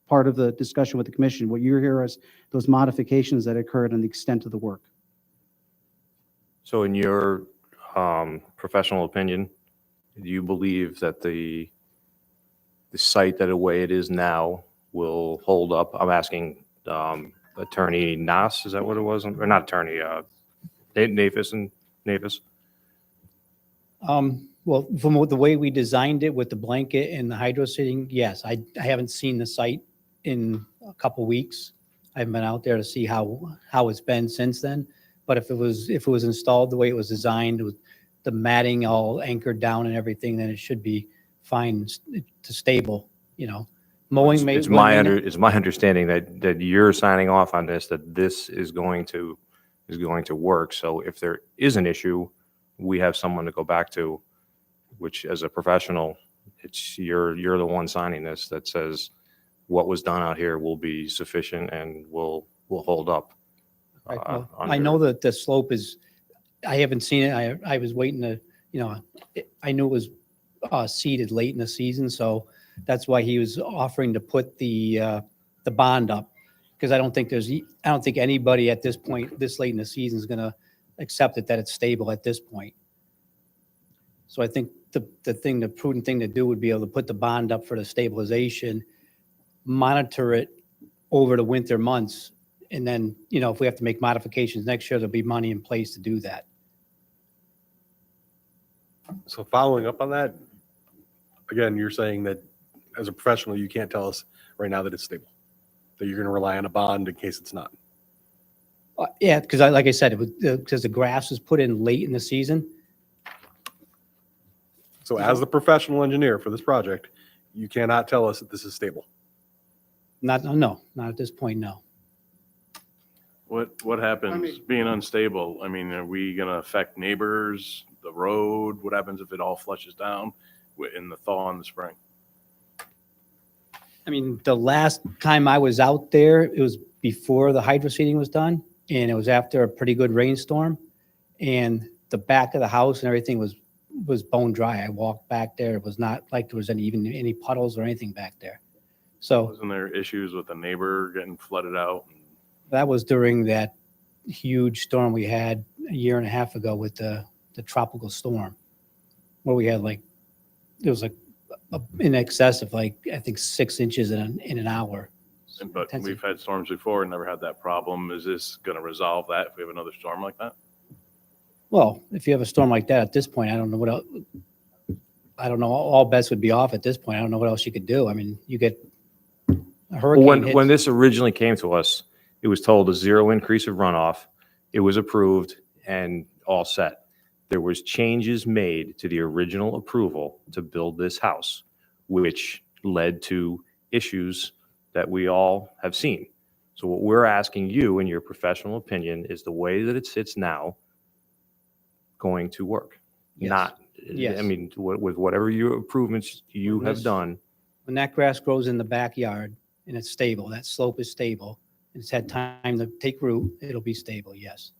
part of the discussion with the commission. What you hear is those modifications that occurred and the extent of the work. So in your professional opinion, do you believe that the site that the way it is now will hold up? I'm asking Attorney Nas, is that what it was? Or not attorney, Navis? Well, from the way we designed it with the blanket and the hydro seeding, yes, I haven't seen the site in a couple weeks. I haven't been out there to see how it's been since then. But if it was installed the way it was designed with the matting all anchored down and everything, then it should be fine to stable, you know. Mowing may. It's my understanding that you're signing off on this, that this is going to work. So if there is an issue, we have someone to go back to, which as a professional, you're the one signing this that says what was done out here will be sufficient and will hold up. Right, well, I know that the slope is, I haven't seen it. I was waiting to, you know, I knew it was seeded late in the season, so that's why he was offering to put the bond up, because I don't think anybody at this point, this late in the season, is going to accept it that it's stable at this point. So I think the prudent thing to do would be able to put the bond up for the stabilization, monitor it over the winter months, and then, you know, if we have to make modifications next year, there'll be money in place to do that. So following up on that, again, you're saying that as a professional, you can't tell us right now that it's stable, that you're going to rely on a bond in case it's not. Yeah, because like I said, because the grass was put in late in the season. So as the professional engineer for this project, you cannot tell us that this is stable. No, not at this point, no. What happens being unstable? I mean, are we going to affect neighbors, the road? What happens if it all flushes down in the thaw in the spring? I mean, the last time I was out there, it was before the hydro seeding was done, and it was after a pretty good rainstorm, and the back of the house and everything was bone dry. I walked back there. It was not like there was any puddles or anything back there. So Wasn't there issues with the neighbor getting flooded out? that was during that huge storm we had a year and a half ago with the tropical storm, where we had it was in excess of I think 6 inches in an hour. But we've had storms before and never had that problem. Is this going to resolve that if we have another storm like that? Well, if you have a storm like that at this point, I don't know what else. I don't know. All bets would be off at this point. I don't know what else you could do. I mean, you get a hurricane. When this originally came to us, it was told a 0 increase of runoff. It was approved and all set. There was changes made to the original approval to build this house, which led to issues that we all have seen. So what we're asking you, in your professional opinion, is the way that it sits now going to work? Yes. Not Yes. I mean, with whatever your improvements you have Yes. done, When that grass grows in the backyard and it's stable, that slope is stable, and it's had time to take root, it'll be stable, yes.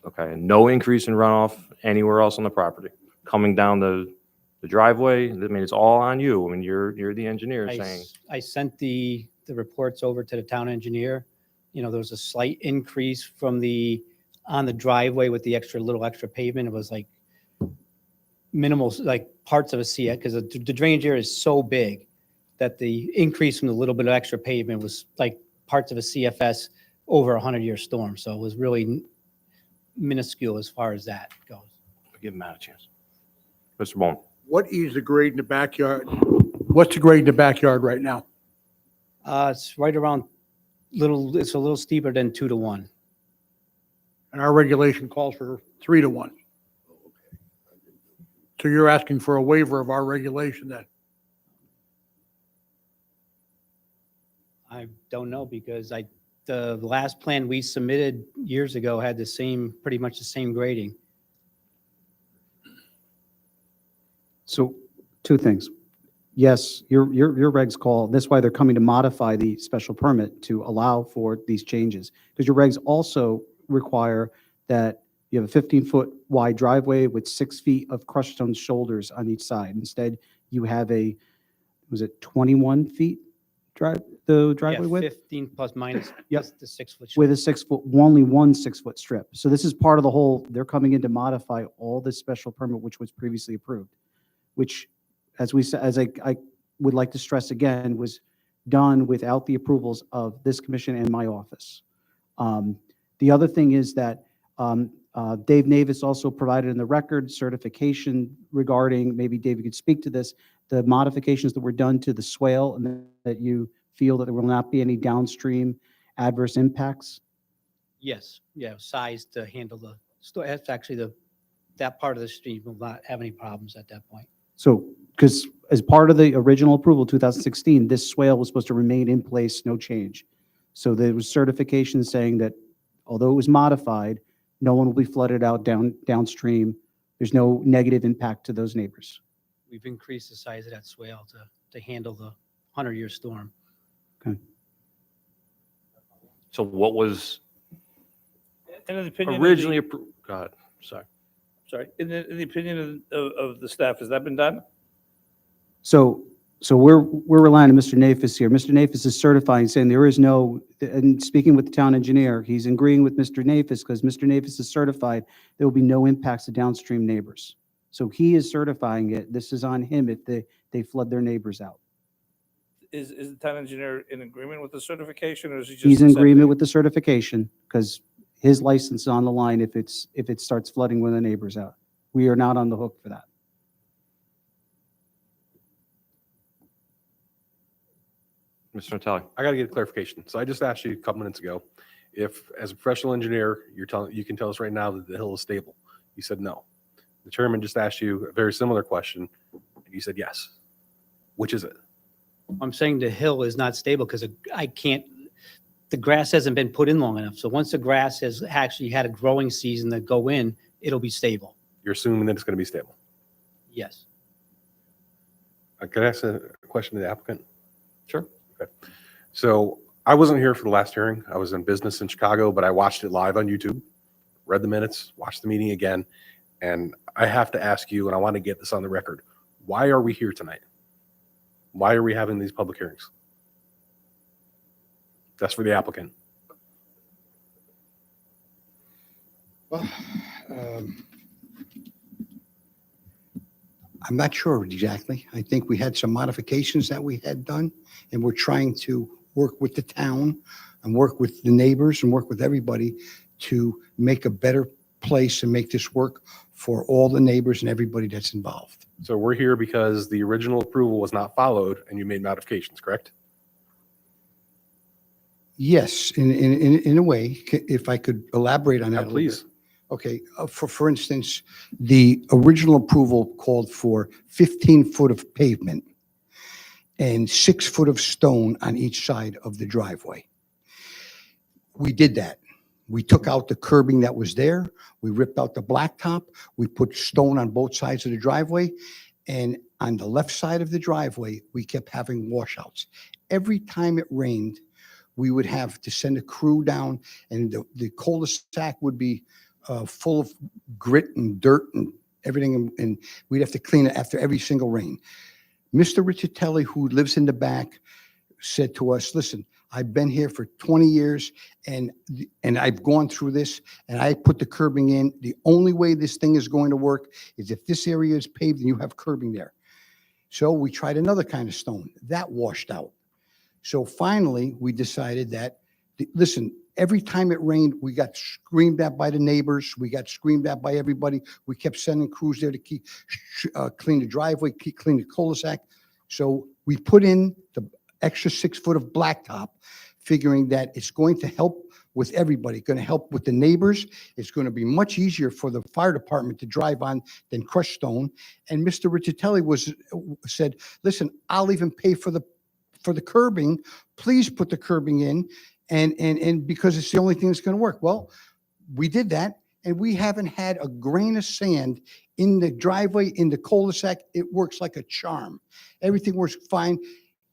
okay, and no increase in runoff anywhere else on the property? Coming down the driveway, I mean, it's all on you. I mean, you're the engineer saying, I sent the reports over to the town engineer. You know, there was a slight increase on the driveway with the little extra pavement. It was like minimal, like parts of a CF, because the drainage area is so big that the increase from the little bit of extra pavement was like parts of a CFS over a 100-year storm. So it was really minuscule as far as that goes. give Matt a chance. Mr. Bowman. What is the grade in the backyard? What's the grade in the backyard right now? It's right around it's a little steeper than 2 to 1. And our regulation calls for 3 to 1. So you're asking for a waiver of our regulation then? I don't know because the last plan we submitted years ago had pretty much the same grading. So two things. Yes, your regs call, that's why they're coming to modify the special permit to allow for these changes. Because your regs also require that you have a 15-foot wide driveway with 6 feet of crushed stone shoulders on each side. Instead, you have was it 21 feet the driveway width? 15 plus minus Yep. the 6 foot. With a 6 foot, only one 6-foot strip. So this is part of the whole, they're coming in to modify all this special permit, which was previously approved, which, as we said, as I would like to stress again, was done without the approvals of this commission and my office. The other thing is that Dave Navis also provided in the record certification regarding, maybe David could speak to this, the modifications that were done to the swale and that you feel that there will not be any downstream adverse impacts. Yes, yeah, size to handle that's actually that part of the stream will not have any problems at that point. So, because as part of the original approval, 2016, this swale was supposed to remain in place, no change. So there was certification saying that although it was modified, no one will be flooded out downstream. There's no negative impact to those neighbors. We've increased the size of that swale to handle the 100-year storm. Okay. So what was In the opinion of originally approved? Go ahead, sorry. Sorry, in the opinion of the staff, has that been done? So we're relying on Mr. Nafis here. Mr. Nafis is certifying, saying there is no, and speaking with the town engineer, he's agreeing with Mr. Nafis because Mr. Nafis is certified there will be no impacts to downstream neighbors. So he is certifying it. This is on him if they flood their neighbors out. Is the town engineer in agreement with the certification, or is he just? He's in accepting? agreement with the certification because his license is on the line if it starts flooding when the neighbor's out. We are not on the hook for that. Mr. Natale. I got to get a clarification. So I just asked you a couple minutes ago, if as a professional engineer, you can tell us right now that the hill is stable. You said no. The chairman just asked you a very similar question, and you said yes. Which is it? I'm saying the hill is not stable because the grass hasn't been put in long enough. So once the grass has actually had a growing season that go in, it'll be stable. You're assuming that it's going to be stable. Yes. Can I ask a question to the applicant? Sure. Okay. So I wasn't here for the last hearing. I was in business in Chicago, but I watched it live on YouTube, read the minutes, watched the meeting again. And I have to ask you, and I want to get this on the record, why are we here tonight? Why are we having these public hearings? That's for the applicant. Well, I'm not sure exactly. I think we had some modifications that we had done, and we're trying to work with the town and work with the neighbors and work with everybody to make a better place and make this work for all the neighbors and everybody that's involved. So we're here because the original approval was not followed and you made modifications, correct? Yes, in a way, if I could elaborate on that a little bit. Please. Okay, for instance, the original approval called for 15 foot of pavement and 6 foot of stone on each side of the driveway. We did that. We took out the curbing that was there. We ripped out the blacktop. We put stone on both sides of the driveway. And on the left side of the driveway, we kept having washouts. Every time it rained, we would have to send a crew down, and the cul-de-sac would be full of grit and dirt and everything, and we'd have to clean it after every single rain. Mr. Riccitelli, who lives in the back, said to us, listen, I've been here for 20 years and I've gone through this and I put the curbing in. The only way this thing is going to work is if this area is paved and you have curbing there. So we tried another kind of stone. That washed out. So finally, we decided that, listen, every time it rained, we got screamed at by the neighbors. We got screamed at by everybody. We kept sending crews there to keep clean the driveway, keep clean the cul-de-sac. So we put in the extra 6 foot of blacktop, figuring that it's going to help with everybody, going to help with the neighbors. It's going to be much easier for the fire department to drive on than crushed stone. And Mr. Riccitelli said, listen, I'll even pay for the curbing. Please put the curbing in. And because it's the only thing that's going to work. Well, we did that, and we haven't had a grain of sand in the driveway, in the cul-de-sac. It works like a charm. Everything works fine.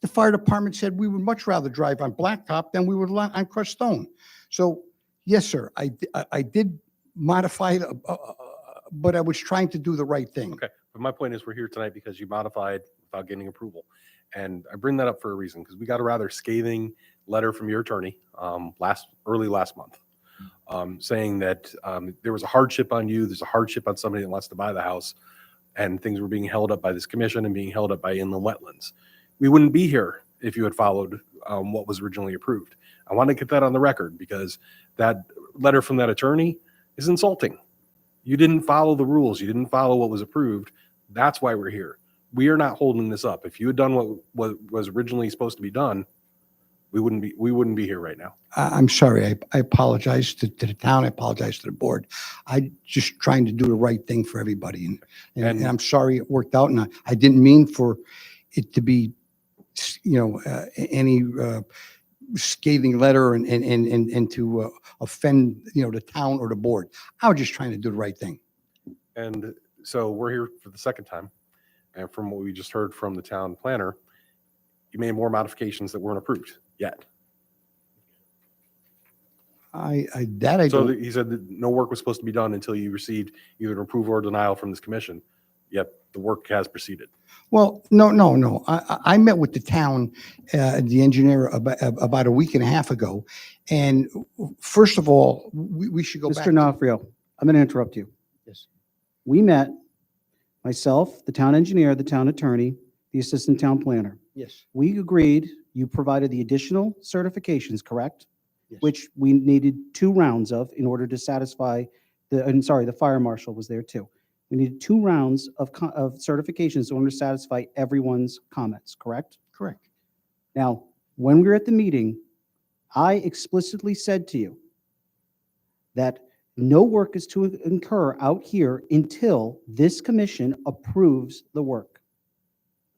The fire department said we would much rather drive on blacktop than we would on crushed stone. So, yes, sir, I did modify it, but I was trying to do the right thing. Okay, but my point is we're here tonight because you modified without getting approval. And I bring that up for a reason, because we got a rather scathing letter from your attorney early last month, saying that there was a hardship on you, there's a hardship on somebody that wants to buy the house, and things were being held up by this commission and being held up by inland wetlands. We wouldn't be here if you had followed what was originally approved. I want to get that on the record, because that letter from that attorney is insulting. You didn't follow the rules. You didn't follow what was approved. That's why we're here. We are not holding this up. If you had done what was originally supposed to be done, we wouldn't be here right now. I'm sorry. I apologize to the town. I apologize to the board. I just trying to do the right thing for everybody. And I'm sorry it worked out. And I didn't mean for it to be, any scathing letter and to offend, the town or the board. I was just trying to do the right thing. And so we're here for the second time. And from what we just heard from the town planner, you made more modifications that weren't approved yet. So he said that no work was supposed to be done until you received either an approval or denial from this commission, yet the work has proceeded. Well, no. I met with the town, the engineer about a week and a half ago. And first of all, we should go back. Mr. Nafrio, I'm going to interrupt you. Yes. We met, myself, the town engineer, the town attorney, the assistant town planner. Yes. We agreed, you provided the additional certifications, correct? Yes. Which we needed 2 rounds of in order to satisfy the fire marshal was there too. We needed 2 rounds of certifications in order to satisfy everyone's comments, correct? Correct. Now, when we were at the meeting, I explicitly said to you that no work is to incur out here until this commission approves the work.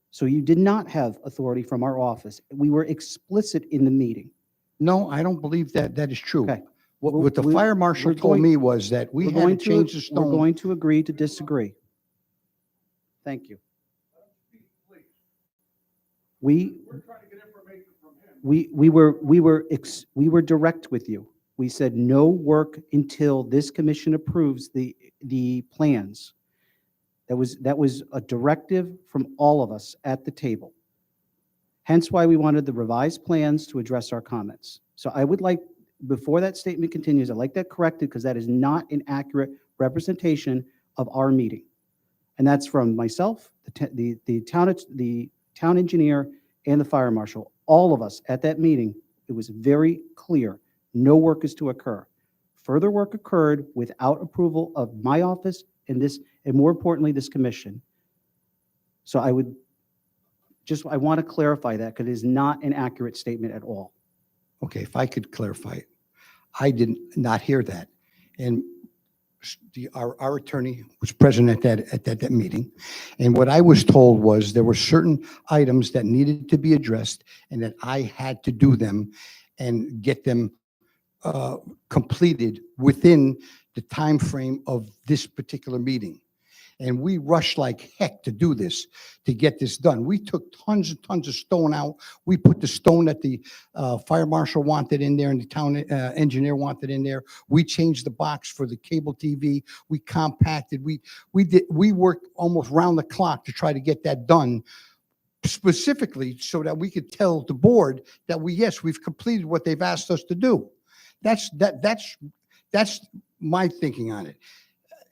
So you did not have authority from our office. We were explicit in the meeting. No, I don't believe that is true. Okay. What the fire marshal told me was that we had to change the We're stone. going to agree to disagree. Thank you. We were direct with you. We said no work until this commission approves the plans. That was a directive from all of us at the table. Hence why we wanted the revised plans to address our comments. So I would like, before that statement continues, I'd like that corrected, because that is not an accurate representation of our meeting. And that's from myself, the town engineer, and the fire marshal. All of us at that meeting, it was very clear, no work is to occur. Further work occurred without approval of my office and more importantly, this commission. So I want to clarify that, because it is not an accurate statement at all. Okay, if I could clarify it. I did not hear that. And our attorney was present at that meeting. And what I was told was there were certain items that needed to be addressed and that I had to do them and get them completed within the time frame of this particular meeting. And we rushed like heck to do this, to get this done. We took tons and tons of stone out. We put the stone that the fire marshal wanted in there and the town engineer wanted in there. We changed the box for the cable TV. We compacted. We worked almost round the clock to try to get that done, specifically so that we could tell the board that we've completed what they've asked us to do. That's my thinking on it.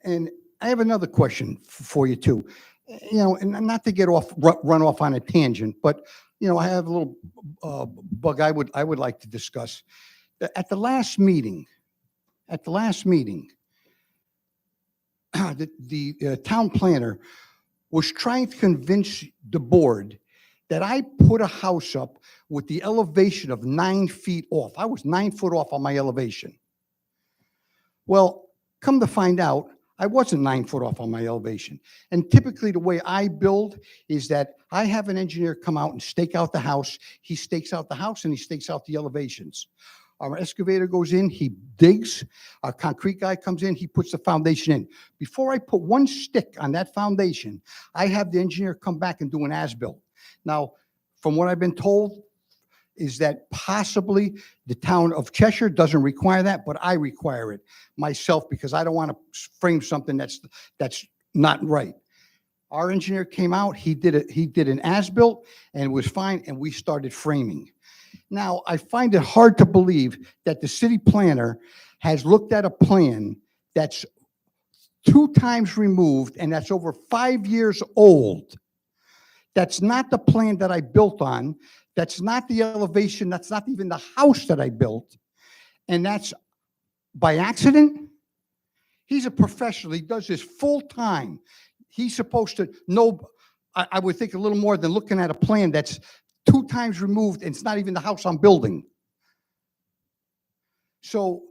And I have another question for you too. And not to get off, run off on a tangent, but I have a little bug I would like to discuss. At the last meeting, the town planner was trying to convince the board that I put a house up with the elevation of 9 feet off. I was 9 foot off on my elevation. Well, come to find out, I wasn't 9 foot off on my elevation. And typically the way I build is that I have an engineer come out and stake out the house. He stakes out the house and he stakes out the elevations. Our excavator goes in, he digs. Our concrete guy comes in, he puts the foundation in. Before I put one stick on that foundation, I have the engineer come back and do an as-built. Now, from what I've been told, is that possibly the town of Cheshire doesn't require that, but I require it myself because I don't want to frame something that's not right. Our engineer came out, he did an as-built and it was fine, and we started framing. Now, I find it hard to believe that the city planner has looked at a plan that's 2 times removed and that's over 5 years old. That's not the plan that I built on. That's not the elevation. That's not even the house that I built. And that's by accident. He's a professional. He does this full time. He's supposed to know, I would think, a little more than looking at a plan that's 2 times removed and it's not even the house I'm building. So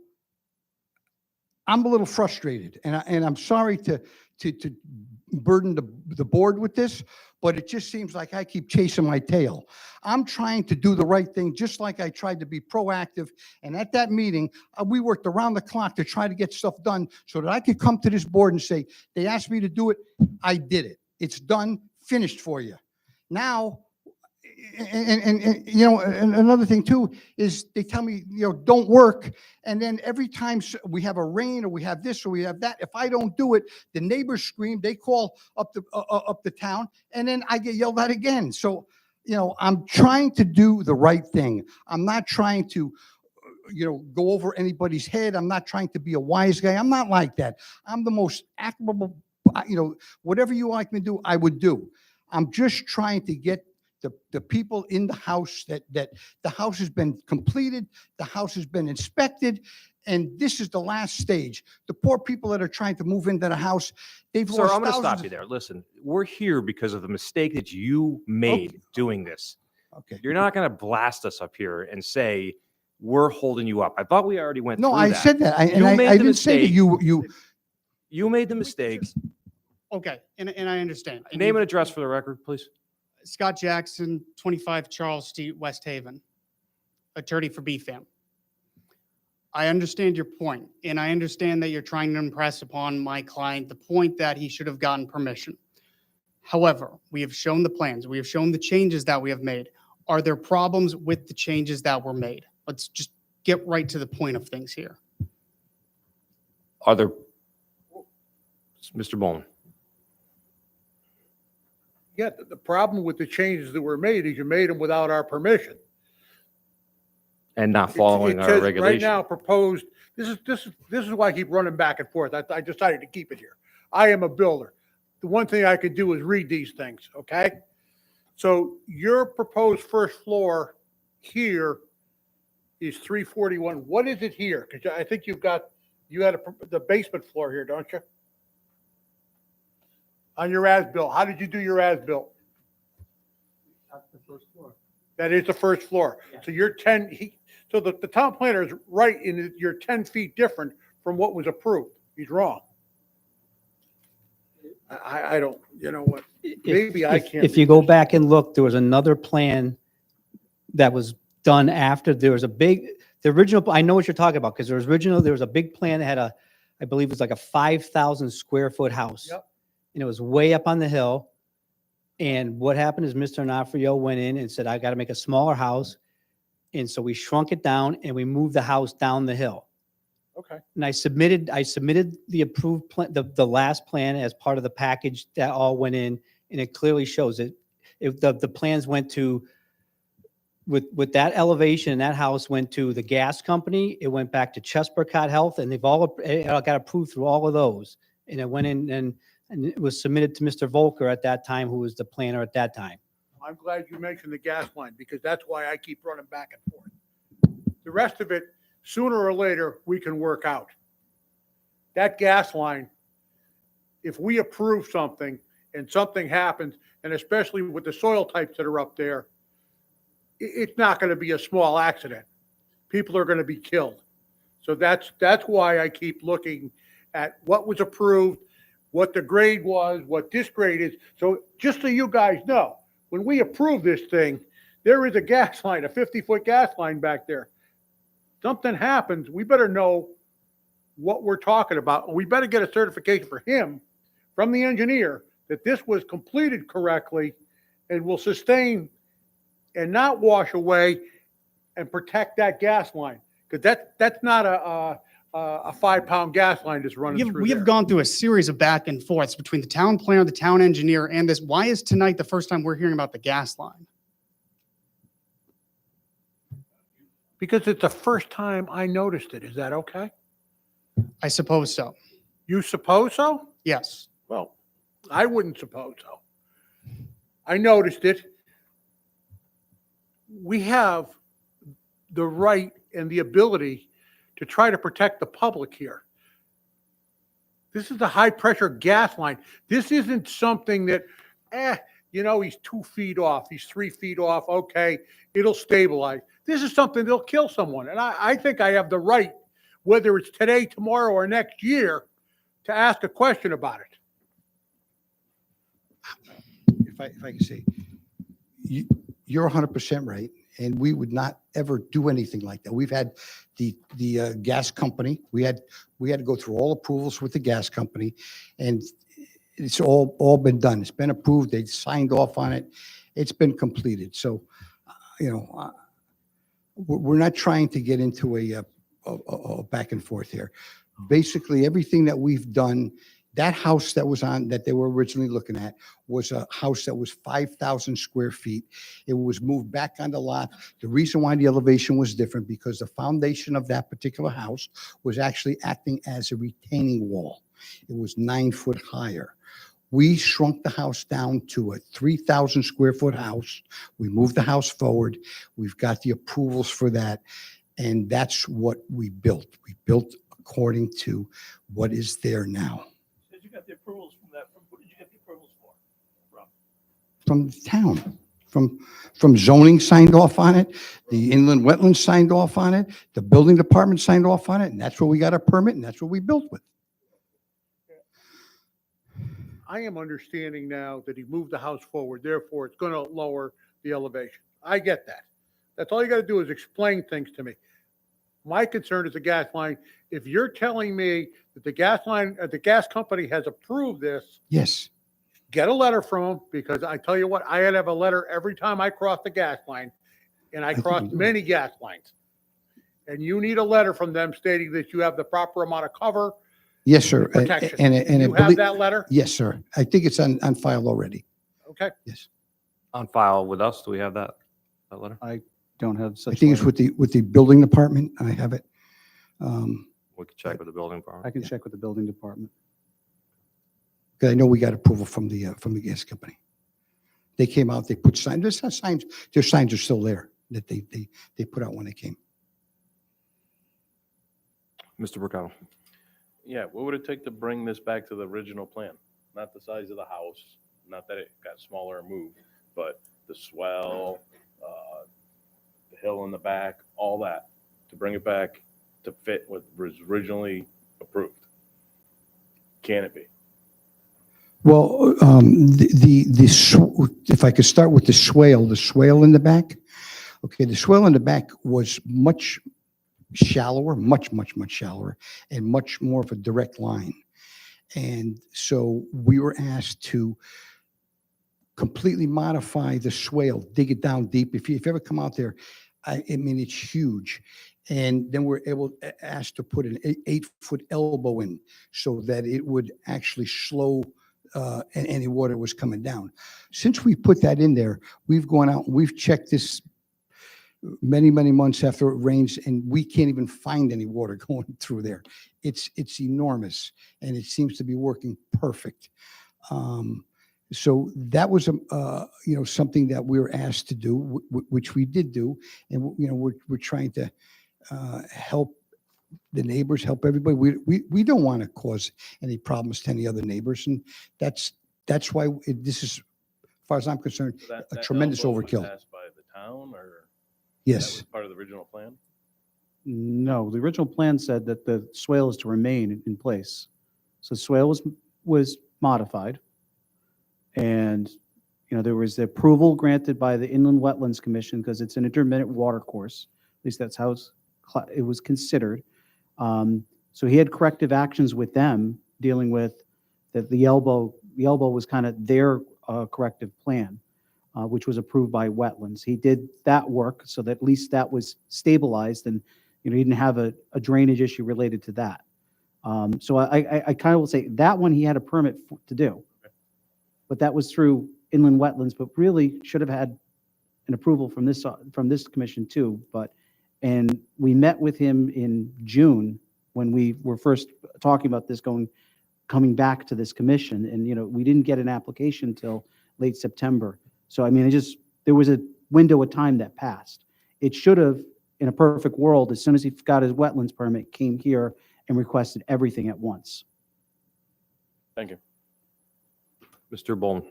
I'm a little frustrated, and I'm sorry to burden the board with this, but it just seems like I keep chasing my tail. I'm trying to do the right thing, just like I tried to be proactive. And at that meeting, we worked around the clock to try to get stuff done so that I could come to this board and say, they asked me to do it, I did it. It's done, finished for you. Now, and another thing too is they tell me, don't work. And then every time we have a rain or we have this or we have that, if I don't do it, the neighbors scream, they call up the town, and then I get yelled at again. So, I'm trying to do the right thing. I'm not trying to, go over anybody's head. I'm not trying to be a wise guy. I'm not like that. I'm the most affable, whatever you like me to do, I would do. I'm just trying to get the people in the house that the house has been completed, the house has been inspected, and this is the last stage. The poor people that are trying to move into the house, they've Sir, lost I'm going to stop thousands. you there. Listen, we're here because of the mistake that you made doing this. Okay. You're not going to blast us up here and say, we're holding you up. I thought we already went No, through I that. said that. I You made the didn't say that mistake. you. You made the mistake. Okay, and I understand. And Name you- and address for the record, please. Scott Jackson, 25 Charles Street, West Haven, attorney for BFAM. I understand your point, and I understand that you're trying to impress upon my client the point that he should have gotten permission. However, we have shown the plans, we have shown the changes that we have made. Are there problems with the changes that were made? Let's just get right to the point of things here. Are there, Mr. Bowman? Yeah, the problem with the changes that were made is you made them without our permission. And not following It our says regulation. Right now proposed, this is why I keep running back and forth. I decided to keep it here. I am a builder. The one thing I could do is read these things, okay? So your proposed first floor here is 341. What is it here? Because I think you had the basement floor here, don't you? On your as-built. How did you do your as-built? That's the first floor. That is the first floor. So you're 10, so the town planner is right in that you're 10 feet different from what was approved. He's wrong. I don't, you know what? Maybe I can't. If you go back and look, there was another plan that was done after. There was a big, The original, I know what you're talking about, because there was a big plan that had I believe it was like a 5,000 square foot house. Yep. And it was way up on the hill. And what happened is Mr. Onofrio went in and said, I got to make a smaller house. And so we shrunk it down and we moved the house down the hill. Okay. And I submitted the approved plan, the last plan as part of the package that all went in, and it clearly shows it. If the plans went to, with that elevation, and that house went to the gas company, it went back to Chespercott Health, and they've all it got approved through all of those. And it went in and it was submitted to Mr. Volker at that time, who was the planner at that time. I'm glad you mentioned the gas line because that's why I keep running back and forth. The rest of it, sooner or later, we can work out. That gas line, if we approve something and something happens, and especially with the soil types that are up there, it's not going to be a small accident. People are going to be killed. So that's why I keep looking at what was approved, what the grade was, what this grade is. So just so you guys know, when we approve this thing, there is a gas line, a 50-foot gas line back there. Something happens, we better know what we're talking about. We better get a certification for him from the engineer that this was completed correctly and will sustain and not wash away and protect that gas line. Because that's not a 5-pound gas line just running through We there. have gone through a series of back and forths between the town planner, the town engineer, and this. Why is tonight the first time we're hearing about the gas line? Because it's the first time I noticed it. Is that okay? I suppose so. You suppose so? Yes. Well, I wouldn't suppose so. I noticed it. We have the right and the ability to try to protect the public here. This is a high-pressure gas line. This isn't something that, he's 2 feet off, he's 3 feet off, okay, it'll stabilize. This is something that'll kill someone. And I think I have the right, whether it's today, tomorrow, or next year, to ask a question about it. If I can say, you're 100% right, and we would not ever do anything like that. We've had the gas company, we had to go through all approvals with the gas company, and it's all been done. It's been approved. They signed off on it. It's been completed. So, we're not trying to get into a back and forth here. Basically, everything that we've done, that house that they were originally looking at was a house that was 5,000 square feet. It was moved back on the lot. The reason why the elevation was different because the foundation of that particular house was actually acting as a retaining wall. It was 9 foot higher. We shrunk the house down to a 3,000 square foot house. We moved the house forward. We've got the approvals for that. And that's what we built. We built according to what is there now. Did you get the approvals from that? Who did you get the approvals for? From the town, from zoning signed off on it, the inland wetlands signed off on it, the building department signed off on it, and that's where we got our permit, and that's what we built with. I am understanding now that he moved the house forward, therefore it's going to lower the elevation. I get that. That's all you got to do is explain things to me. My concern is the gas line. If you're telling me that the gas company has approved this, Yes. get a letter from them, because I tell you what, I had to have a letter every time I cross the gas line, and I think crossed we do. many gas lines. And you need a letter from them stating that you have the proper amount of cover. Yes, sir. Protection. And You have that letter? Yes, sir. I think it's on file already. Okay. Yes. On file with us, do we have that letter? I don't have I such. think it's letter. with the building department. I have it. We can check with the building department. I can check with the building department. Because I know we got approval from the gas company. They came out, they put signs, their signs are still there that they put out when they came. Mr. Burkett. Yeah, what would it take to bring this back to the original plan? Not the size of the house, not that it got smaller or moved, but the swell, the hill in the back, all that, to bring it back to fit what was originally approved. Can it be? Well, if I could start with the swale in the back. Okay, the swale in the back was much shallower, much, much, much shallower, and much more of a direct line. And so we were asked to completely modify the swale, dig it down deep. If you ever come out there, I mean, it's huge. And then we're asked to put an 8-foot elbow in so that it would actually slow any water was coming down. Since we put that in there, we've gone out and we've checked this many, many months after it rains, and we can't even find any water going through there. It's enormous, and it seems to be working perfect. So that was something that we were asked to do, which we did do, and we're trying to help the neighbors, help everybody. We don't want to cause any problems to any other neighbors, and that's why this is, as far as I'm concerned, So a that tremendous elbow was overkill. passed by the town, or Yes. that was part of the original plan? No, the original plan said that the swale is to remain in place. So the swale was modified. And, there was the approval granted by the Inland Wetlands Commission because it's an intermittent water course. At least that's how it was considered. So he had corrective actions with them dealing with that the elbow was kind of their corrective plan, which was approved by wetlands. He did that work so that at least that was stabilized and, he didn't have a drainage issue related to that. So I kind of will say that one he had a permit to do, but that was through inland wetlands, but really should have had an approval from this commission too. And we met with him in June when we were first talking about this coming back to this commission, and we didn't get an application till late September. So I mean, there was a window of time that passed. It should have, in a perfect world, as soon as he got his wetlands permit, came here and requested everything at once. Thank you. Mr. Bowman.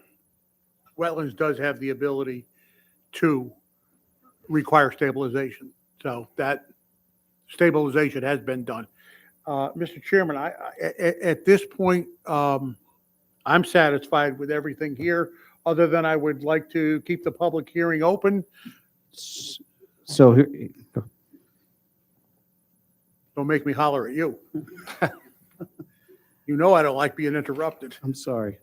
Wetlands does have the ability to require stabilization. So that stabilization has been done. Mr. Chairman, at this point, I'm satisfied with everything here, other than I would like to keep the public hearing open. So Don't make me holler at you. You know I don't like being interrupted. I'm sorry.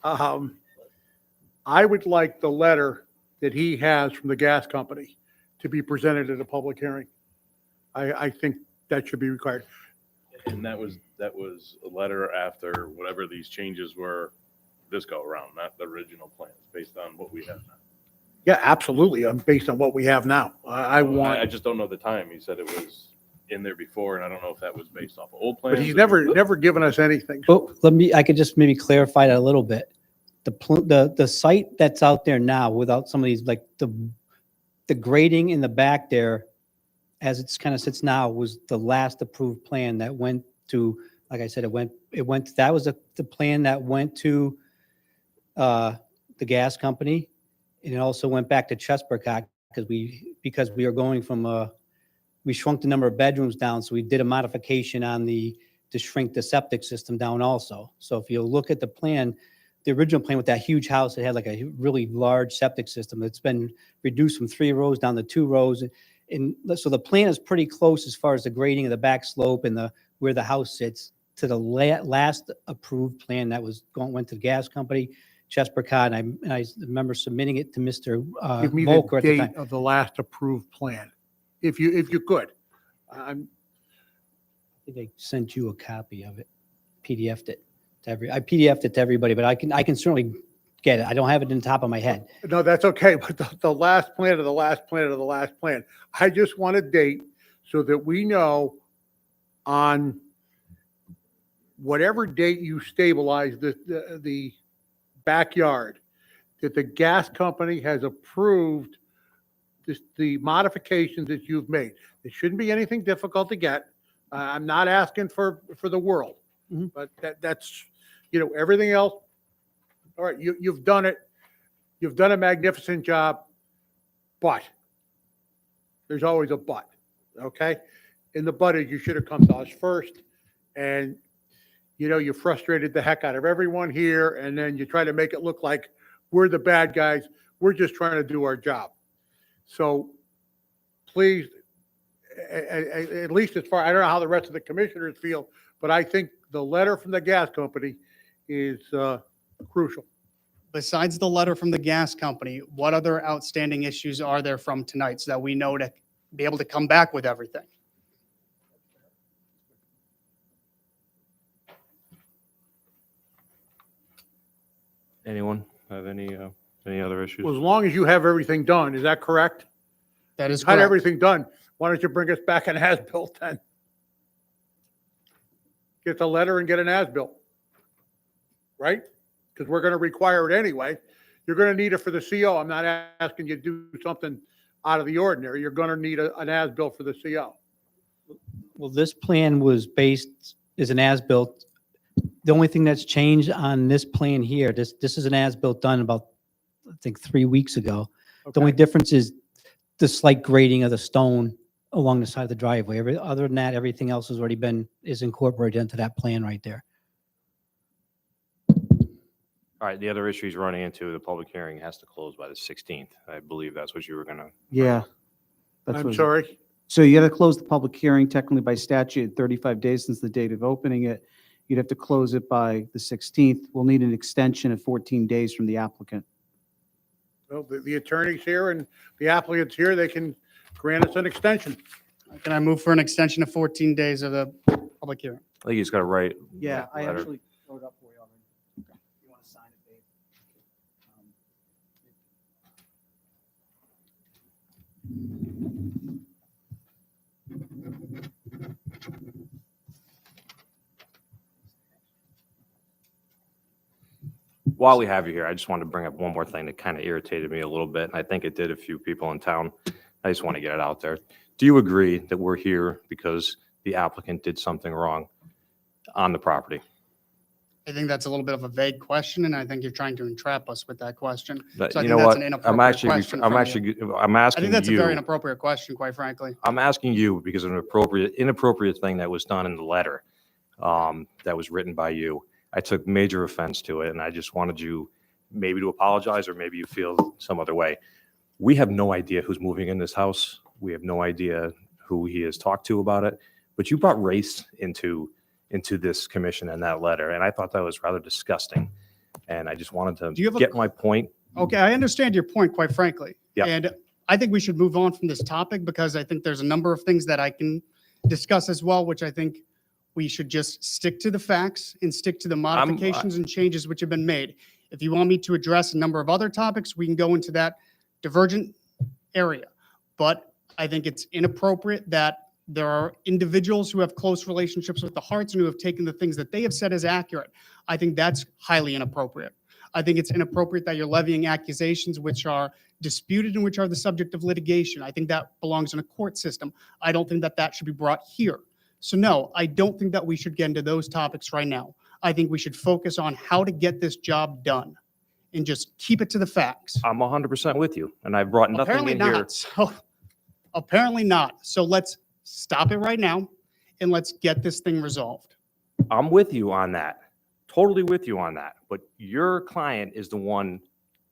I would like the letter that he has from the gas company to be presented at a public hearing. I think that should be required. And that was a letter after whatever these changes were this go around, not the original plans, based on what we have now. Yeah, absolutely. Based on what we have now. I just don't know the time. He said it was in there before, and I don't know if that was based off of old plans. But he's or- never given us anything. Well, I could just maybe clarify that a little bit. The site that's out there now, without some of these, like the grading in the back there, as it's kind of sits now, was the last approved plan that went to, like I said, that was the plan that went to the gas company. And it also went back to Chesapeake because we are going from we shrunk the number of bedrooms down, so we did a modification to shrink the septic system down also. So if you look at the plan, the original plan with that huge house, it had like a really large septic system. It's been reduced from 3 rows down to 2 rows. And so the plan is pretty close as far as the grading of the back slope and where the house sits to the last approved plan that went to the gas company, Chesapeake, and I remember submitting it to Mr. Give me Volker the at the date time. of the last approved plan, if you could. I think I sent you a copy of it, PDF'd it to I PDF'd it to everybody, but I can certainly get it. I don't have it in the top of my head. No, that's okay, but the last plan of the last plan of the last plan. I just want a date so that we know on whatever date you stabilize the backyard, that the gas company has approved the modifications that you've made. It shouldn't be anything difficult to get. I'm not asking for the world, but that's, everything else. All right, you've done it. You've done a magnificent job, but there's always a but, okay? And the but is you should have come to us first, and you frustrated the heck out of everyone here, and then you try to make it look like we're the bad guys. We're just trying to do our job. So please, at least as far, I don't know how the rest of the commissioners feel, but I think the letter from the gas company is crucial. Besides the letter from the gas company, what other outstanding issues are there from tonight so that we know to be able to come back with everything? Anyone have any other issues? Well, as long as you have everything done, is that correct? That is Had correct. everything done, why don't you bring us back an as-built then? Get the letter and get an as-built. Right? Because we're going to require it anyway. You're going to need it for the CO. I'm not asking you to do something out of the ordinary. You're going to need an as-built for the CO. Well, this plan was based, is an as-built. The only thing that's changed on this plan here, this is an as-built done about, I think, 3 weeks ago. The only difference is the slight grading of the stone along the side of the driveway. Other than that, everything else has already is incorporated into that plan right there. All right, the other issue he's running into, the public hearing has to close by the 16th. I believe that's what you were gonna. Yeah. That's I'm what- sorry. So you got to close the public hearing technically by statute, 35 days since the date of opening it. You'd have to close it by the 16th. We'll need an extension of 14 days from the applicant. Well, the attorney's here and the applicant's here. They can grant us an extension. Can I move for an extension of 14 days of the public hearing? I think he's got to write. Yeah, I letter. actually wrote it up for you already. You want to sign it, Dave? While we have you here, I just wanted to bring up one more thing that kind of irritated me a little bit, and I think it did a few people in town. I just want to get it out there. Do you agree that we're here because the applicant did something wrong on the property? I think that's a little bit of a vague question, and I think you're trying to entrap us with that question. But So I you think know that's what? an I'm inappropriate actually, question I'm from you. actually, I'm I asking think that's a very you. inappropriate question, quite frankly. I'm asking you because of an inappropriate thing that was done in the letter that was written by you. I took major offense to it, and I just wanted you maybe to apologize, or maybe you feel some other way. We have no idea who's moving in this house. We have no idea who he has talked to about it. But you brought race into this commission and that letter, and I thought that was rather disgusting. And I just wanted Do you to have a- get my point. Okay, I understand your point, quite frankly. Yeah. And I think we should move on from this topic because I think there's a number of things that I can discuss as well, which I think we should just stick to the facts and stick to the modifications and changes which have been made. If you want me to address a number of other topics, we can go into that divergent area. But I think it's inappropriate that there are individuals who have close relationships with the Harts and who have taken the things that they have said as accurate. I think that's highly inappropriate. I think it's inappropriate that you're levying accusations which are disputed and which are the subject of litigation. I think that belongs in a court system. I don't think that that should be brought here. So no, I don't think that we should get into those topics right now. I think we should focus on how to get this job done and just keep it to the facts. I'm 100% with you, and I brought nothing Apparently in here. not. So apparently not. So let's stop it right now and let's get this thing resolved. I'm with you on that. Totally with you on that. But your client is the one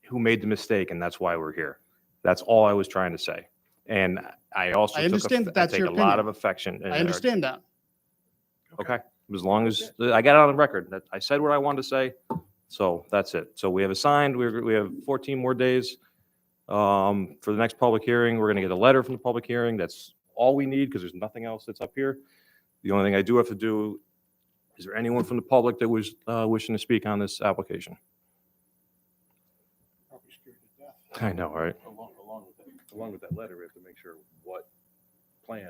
who made the mistake, and that's why we're here. That's all I was trying to say. And I also I understand that that's take your a lot opinion. of affection. I understand that. Okay. As long as I got it on the record that I said what I wanted to say. So that's it. So we have assigned, we have 14 more days for the next public hearing. We're going to get a letter from the public hearing. That's all we need because there's nothing else that's up here. The only thing I do have to do, is there anyone from the public that was wishing to speak on this application? I know, right? Along with that letter, we have to make sure what plan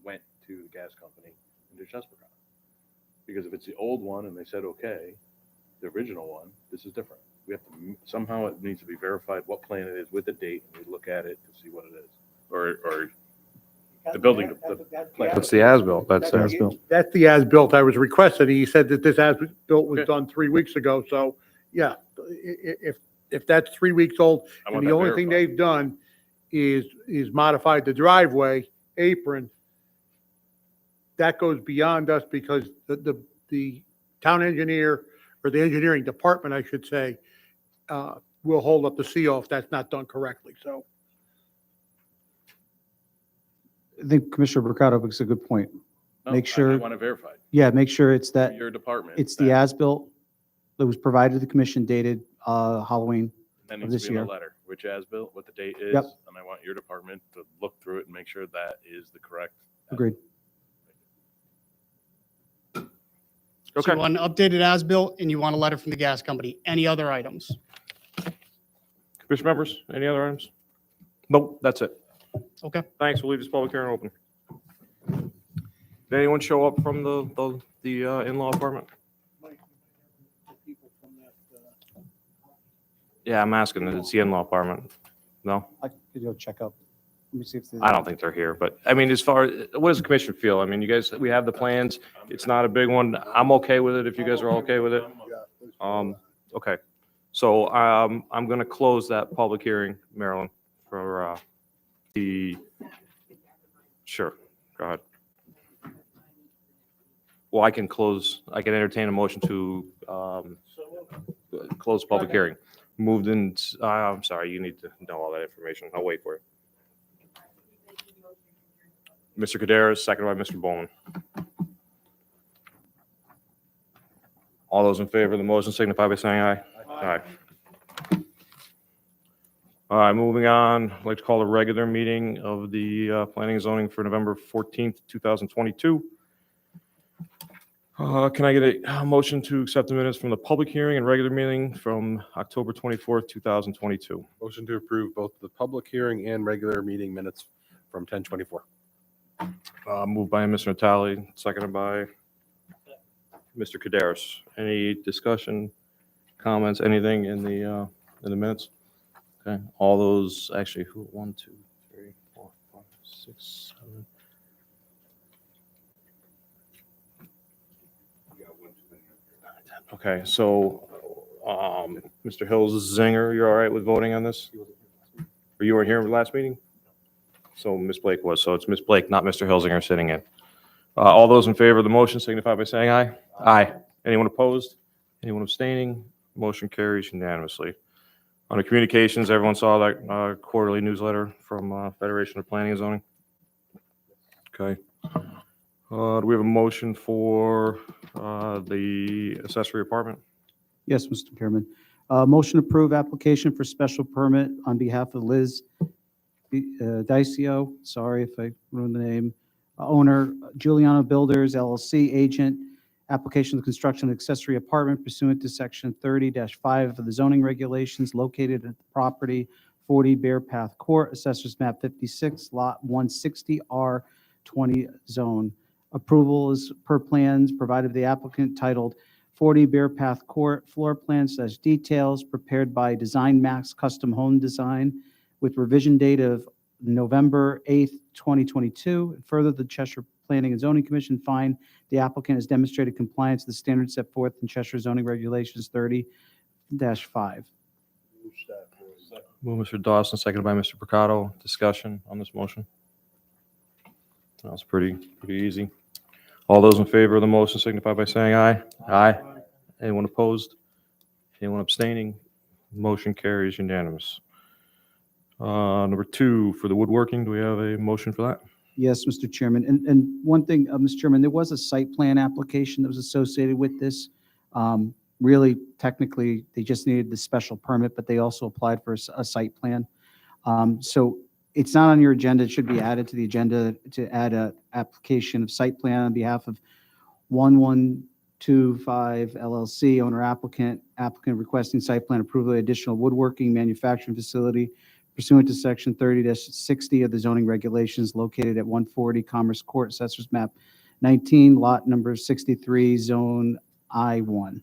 went to the gas company and to Chesapeake. Because if it's the old one and they said, okay, the original one, this is different. We have to, somehow it needs to be verified what plan it is with the date, and we look at it to see what it is. Or the building, the plan. That's the as-built. That's the as-built. That's the as-built I was requesting. He said that this as-built was done 3 weeks ago. So, yeah, if that's 3 weeks old, I and want the that only thing verified. they've done is modified the driveway apron, that goes beyond us because the town engineer, or the engineering department, I should say, will hold up the CO if that's not done correctly. So I think Commissioner Mercado makes a good point. No, Make I sure, want to verify. yeah, make sure it's that, Your department. it's the as-built that was provided to the commission dated Halloween That of needs this to be in year. the letter, which as-built, what the date is. Yep. And I want your department to look through it and make sure that is the correct. Agreed. So you want an updated as-built and you want a letter from the gas company. Any other items? Commission members, any other items? Nope, that's it. Okay. Thanks, we'll leave this public hearing open. Did anyone show up from the in-law apartment? Yeah, I'm asking, it's the in-law apartment. No? I could go check up. Let me see if. I don't think they're here, but I mean, as far, what does the commission feel? I mean, you guys, we have the plans. It's not a big one. I'm okay with it if you guys are okay with it. Okay. So, I'm gonna close that public hearing, Marilyn, for, sure, go ahead. Well, I can entertain a motion to, close the public hearing. Moved in, I'm sorry, you need to know all that information. I'll wait for it. Mr. Kaderis, seconded by Mr. Bowman. All those in favor of the motion signify by saying aye. Aye. All right, moving on. I'd like to call a regular meeting of the Planning and Zoning for November 14th, 2022. Can I get a motion to accept the minutes from the public hearing and regular meeting from October 24th, 2022? Motion to approve both the public hearing and regular meeting minutes from 10:24. Moved by Mr. Natale, seconded by Mr. Kaderis. Any discussion, comments, anything in the minutes? Okay, all those, actually, 1, 2, 3, 4, 5, 6, 7. Okay, so, Mr. Hills Zinger, you're all right with voting on this? Or you weren't here last meeting? So Ms. Blake was, so it's Ms. Blake, not Mr. Hilsinger sitting in. All those in favor of the motion signify by saying aye. Aye. Anyone opposed? Anyone abstaining? Motion carries unanimously. Under communications, everyone saw that quarterly newsletter from Federation of Planning and Zoning? Okay. Do we have a motion for the accessory apartment? Yes, Mr. Chairman. Motion to approve application for special permit on behalf of Liz Dicio, sorry if I ruined the name, owner, Giuliano Builders LLC, agent, application of construction of accessory apartment pursuant to section 30-5 of the zoning regulations located at the property 40 Bear Path Court, assessors map 56, lot 160, R20 zone. Approval is per plans provided to the applicant titled 40 Bear Path Court, floor plans / details prepared by Design Max Custom Home Design with revision date of November 8th, 2022. And further, the Cheshire Planning and Zoning Commission find the applicant has demonstrated compliance with the standards set forth in Cheshire zoning regulations 30-5. Move Mr. Dawson, seconded by Mr. Picado. Discussion on this motion? That was pretty easy. All those in favor of the motion signify by saying aye. Aye. Anyone opposed? Anyone abstaining? Motion carries unanimous. Number 2, for the woodworking, do we have a motion for that? Yes, Mr. Chairman. And one thing, Mr. Chairman, there was a site plan application that was associated with this. Really, technically, they just needed the special permit, but they also applied for a site plan. So it's not on your agenda. It should be added to the agenda to add a application of site plan on behalf of 1125 LLC, owner applicant requesting site plan approval of additional woodworking manufacturing facility pursuant to section 30-60 of the zoning regulations located at 140 Commerce Court, assessors map 19, lot number 63, zone I1.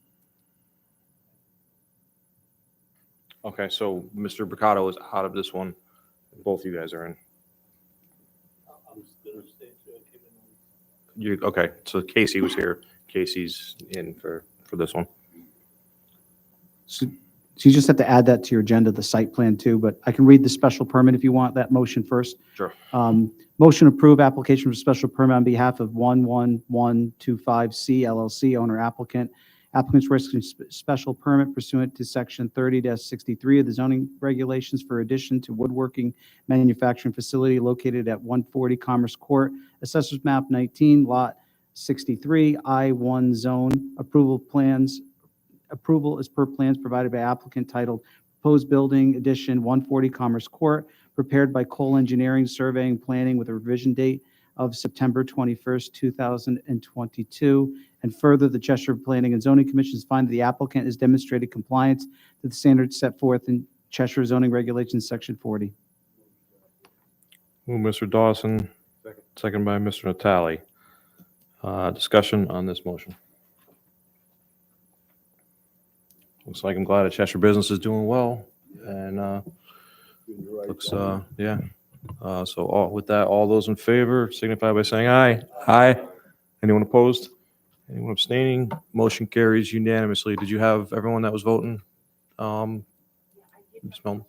Okay, so Mr. Picado is out of this one. Both you guys are in. Okay, so Casey was here. Casey's in for this one. So you just have to add that to your agenda, the site plan too, but I can read the special permit if you want that motion first. Sure. Motion to approve application for special permit on behalf of 11125C LLC, owner applicant Applicants requesting special permit pursuant to Section 30-63 of the zoning regulations for addition to woodworking manufacturing facility located at 140 Commerce Court, Assessors Map 19, Lot 63, I-1 Zone. Approval is per plans provided by applicant titled Proposed Building Addition 140 Commerce Court, prepared by Cole Engineering Surveying Planning with a revision date of September 21st, 2022. And further, the Cheshire Planning and Zoning Commissions find the applicant has demonstrated compliance to the standards set forth in Cheshire Zoning Regulations, Section 40. Move Mr. Dawson, second by Mr. Natale. Discussion on this motion. Looks like I'm glad that Cheshire business is doing well, and looks, yeah. With that, all those in favor signify by saying aye. Aye. Anyone opposed? Anyone abstaining? Motion carries unanimously. Did you have everyone that was voting? Ms. Milne?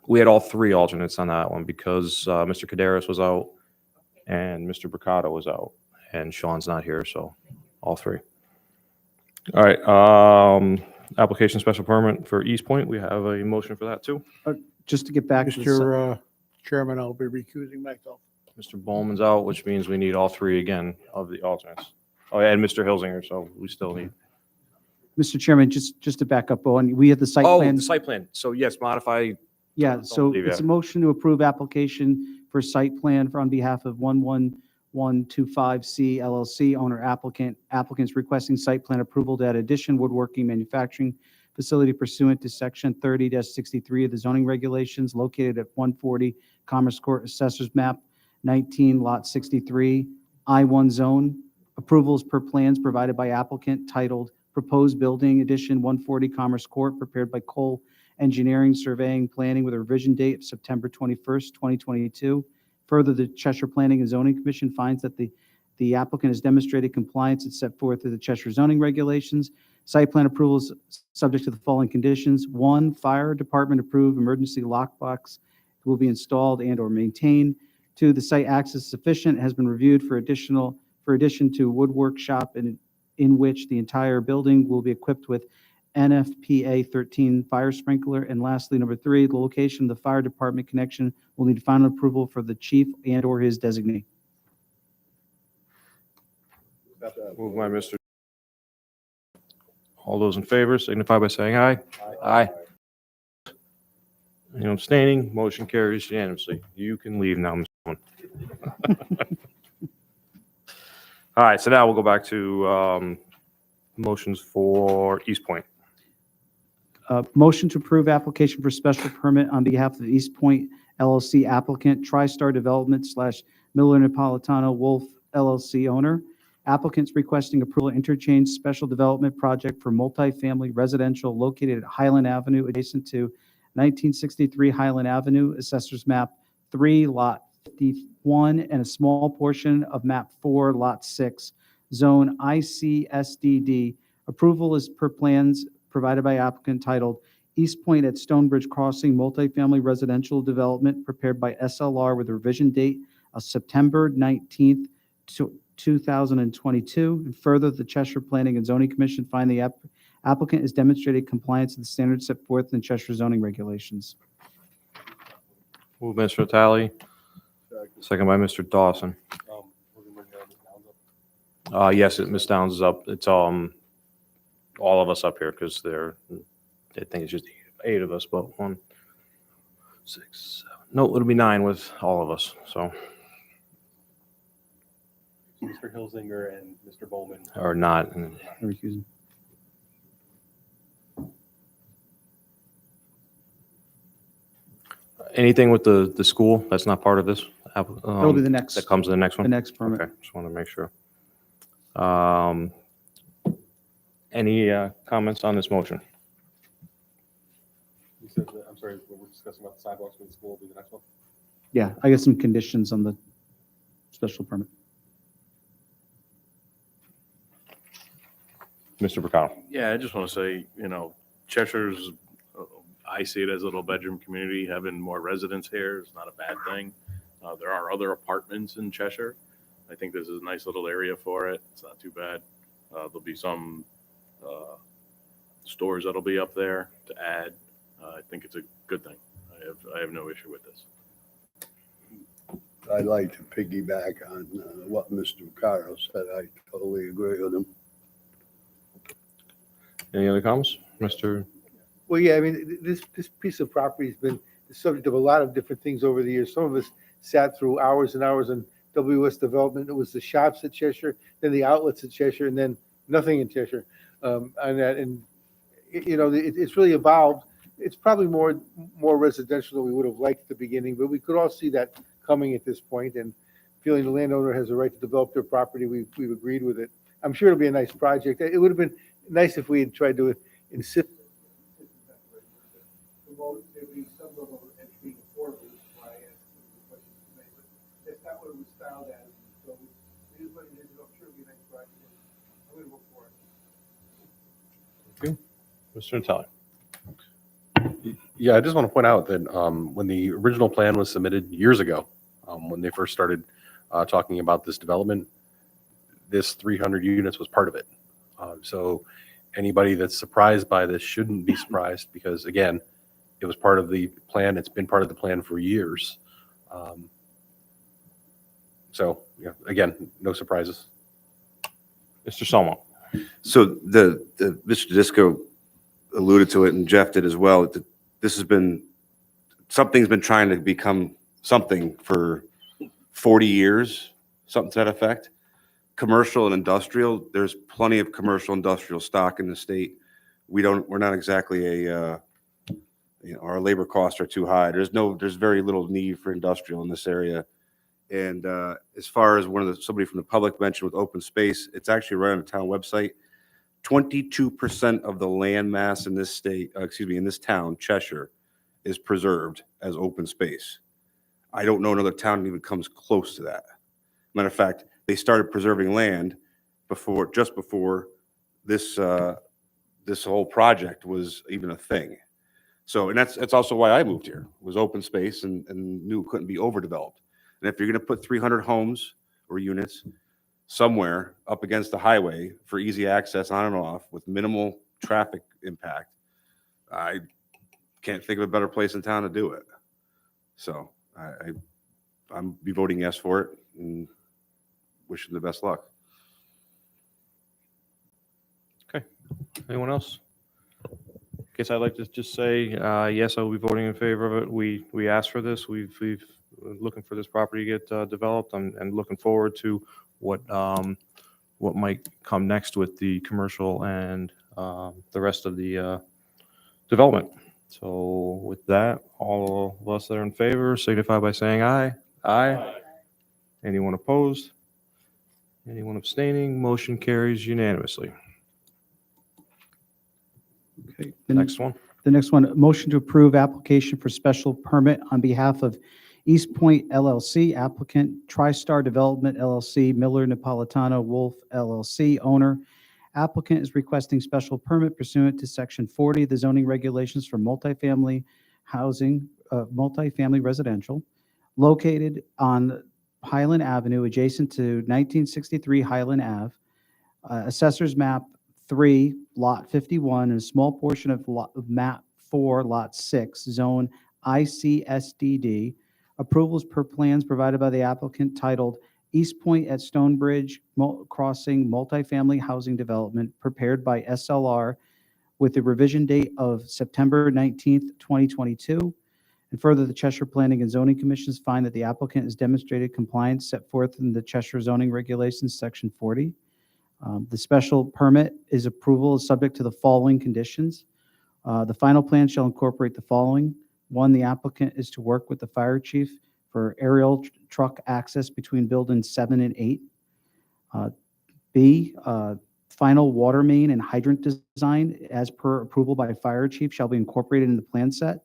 We had all three alternates on that one because Mr. Kaderis was out and Mr. Bricado was out, and Sean's not here, so all three. All right, application special permit for East Point. We have a motion for that too. Just to get back to the Mr. Chairman, I'll be recusing myself. Mr. Bowman's out, which means we need all three again of the alternates. Oh, yeah, and Mr. Hilsinger, so we still need. Mr. Chairman, just to back up, Owen, we have the site Oh, plan. the site plan. So yes, modify. Yeah, so believe it's that. a motion to approve application for site plan on behalf of 11125C LLC, owner applicant. Applicants requesting site plan approval to add addition woodworking manufacturing facility pursuant to Section 30-63 of the zoning regulations located at 140 Commerce Court, Assessors Map 19, Lot 63, I-1 Zone. Approvals per plans provided by applicant titled Proposed Building Addition 140 Commerce Court, prepared by Cole Engineering Surveying Planning with a revision date of September 21st, 2022. Further, the Cheshire Planning and Zoning Commission finds that the applicant has demonstrated compliance as set forth through the Cheshire zoning regulations. Site plan approvals subject to the following conditions. 1, fire department approved emergency lockbox will be installed and or maintained. 2, the site access sufficient has been reviewed for addition to woodwork shop in which the entire building will be equipped with NFPA 13 fire sprinkler. And lastly, number 3, the location of the fire department connection will need final approval for the chief and or his designee. Moved by Mr. All those in favor signify by saying aye. Aye. Anyone abstaining? Motion carries unanimously. You can leave now, Mr. Bowman. All right, so now we'll go back to motions for East Point. Motion to approve application for special permit on behalf of East Point LLC applicant, TriStar Development / Miller Napolitano Wolf LLC owner. Applicants requesting approval interchange special development project for multifamily residential located at Highland Avenue adjacent to 1963 Highland Avenue, Assessors Map 3, Lot 51, and a small portion of Map 4, Lot 6, Zone ICSDD. Approval is per plans provided by applicant titled East Point at Stonebridge Crossing Multifamily Residential Development, prepared by SLR with a revision date of September 19th, 2022. And further, the Cheshire Planning and Zoning Commission find the applicant has demonstrated compliance with the standards set forth in Cheshire zoning regulations. Move Mr. Natale, second by Mr. Dawson. Yes, Ms. Downs is up. It's all of us up here because I think it's just 8 of us, but 1, 6, 7. No, it'll be 9 with all of us. So Mr. Hilsinger and Mr. Bowman. or not. Recusing. Anything with the school that's not part of this? That'll be the next. That comes to the next one? The next permit. Okay, just want to make sure. Any comments on this motion? You said, I'm sorry, we're discussing about the sidewalks for the school, will be the next one? Yeah, I got some conditions on the special permit. Mr. Bricado. Yeah, I just want to say, Cheshire's, I see it as a little bedroom community. Having more residents here is not a bad thing. There are other apartments in Cheshire. I think this is a nice little area for it. It's not too bad. There'll be some stores that'll be up there to add. I think it's a good thing. I have no issue with this. I'd like to piggyback on what Mr. Caro said. I totally agree with him. Any other comments? Mr. Well, yeah, I mean, this piece of property has been the subject of a lot of different things over the years. Some of us sat through hours and hours on WS Development. It was the shops at Cheshire, then the outlets at Cheshire, and then nothing in Cheshire. It's really evolved. It's probably more residential than we would have liked at the beginning, but we could all see that coming at this point, and feeling the landowner has a right to develop their property, we've agreed with it. I'm sure it'll be a nice project. It would have been nice if we had tried to insist. That's not what it was styled as, so it is what it is. I'm sure it'll be a nice project. I'm gonna vote for it. Mr. Natale. Yeah, I just want to point out that when the original plan was submitted years ago, when they first started talking about this development, this 300 units was part of it. So anybody that's surprised by this shouldn't be surprised because, again, it was part of the plan. It's been part of the plan for years. So, yeah, again, no surprises. Mr. Selmo. So the Mr. Disco alluded to it, and Jeff did as well. This has been, something's been trying to become something for 40 years, something to that effect. Commercial and industrial, there's plenty of commercial industrial stock in the state. We're not exactly our labor costs are too high. There's very little need for industrial in this area. And as far as somebody from the public mentioned with open space, it's actually right on the town website. 22% of the land mass in this state, in this town, Cheshire, is preserved as open space. I don't know another town that even comes close to that. Matter of fact, they started preserving land just before this whole project was even a thing. So, and that's also why I moved here, was open space and knew it couldn't be overdeveloped. And if you're going to put 300 homes or units somewhere up against the highway for easy access on and off with minimal traffic impact, I can't think of a better place in town to do it. So I'm be voting yes for it and wishing the best luck. Okay. Anyone else? Guess I'd like to just say, yes, I will be voting in favor of it. We asked for this. We've looking for this property to get developed. I'm looking forward to what might come next with the commercial and the rest of the development. So with that, all of us that are in favor signify by saying aye. Aye. Anyone opposed? Anyone abstaining? Motion carries unanimously. Okay. Next one. The next one, motion to approve application for special permit on behalf of East Point LLC, applicant TriStar Development LLC, Miller Napolitano Wolf LLC, owner. Applicant is requesting special permit pursuant to Section 40 of the zoning regulations for multifamily housing, multifamily residential, located on Highland Avenue, adjacent to 1963 Highland Ave, Assessor's Map 3, Lot 51, and a small portion of Map 4, Lot 6, Zone ICSDD. Approvals per plans provided by the applicant titled East Point at Stonebridge Crossing Multifamily Housing Development, prepared by SLR with the revision date of September 19th, 2022. And further, the Cheshire Planning and Zoning Commissions find that the applicant has demonstrated compliance set forth in the Cheshire Zoning Regulations, Section 40. The special permit approval is subject to the following conditions. The final plan shall incorporate the following. One, the applicant is to work with the fire chief for aerial truck access between buildings 7 and 8. B, final water main and hydrant design as per approval by fire chief shall be incorporated in the plan set.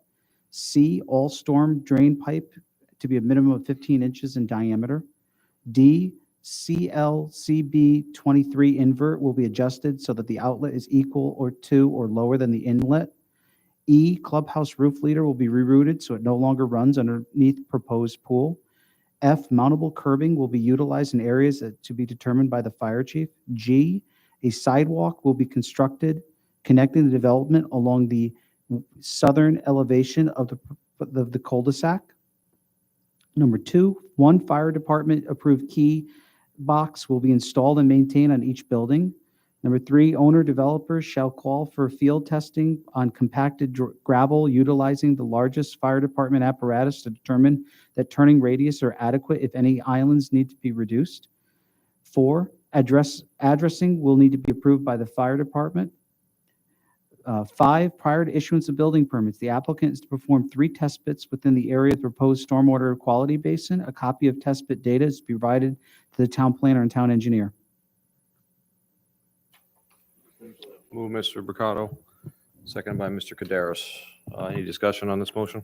C, all storm drain pipe to be a minimum of 15 inches in diameter. D, CLCB 23 invert will be adjusted so that the outlet is equal or to or lower than the inlet. E, clubhouse roof leader will be rerouted so it no longer runs underneath proposed pool. F, mountable curbing will be utilized in areas to be determined by the fire chief. G, A sidewalk will be constructed connecting the development along the southern elevation of the cul-de-sac. Number 2, one fire department approved key box will be installed and maintained on each building. Number 3, owner developers shall call for field testing on compacted gravel utilizing the largest fire department apparatus to determine that turning radius are adequate if any islands need to be reduced. 4, addressing will need to be approved by the fire department. 5, prior to issuance of building permits, the applicant is to perform 3 test pits within the area of the proposed stormwater quality basin. A copy of test pit data is to be provided to the town planner and town engineer. Move Mr. Bricato, second by Mr. Kaderis. Any discussion on this motion?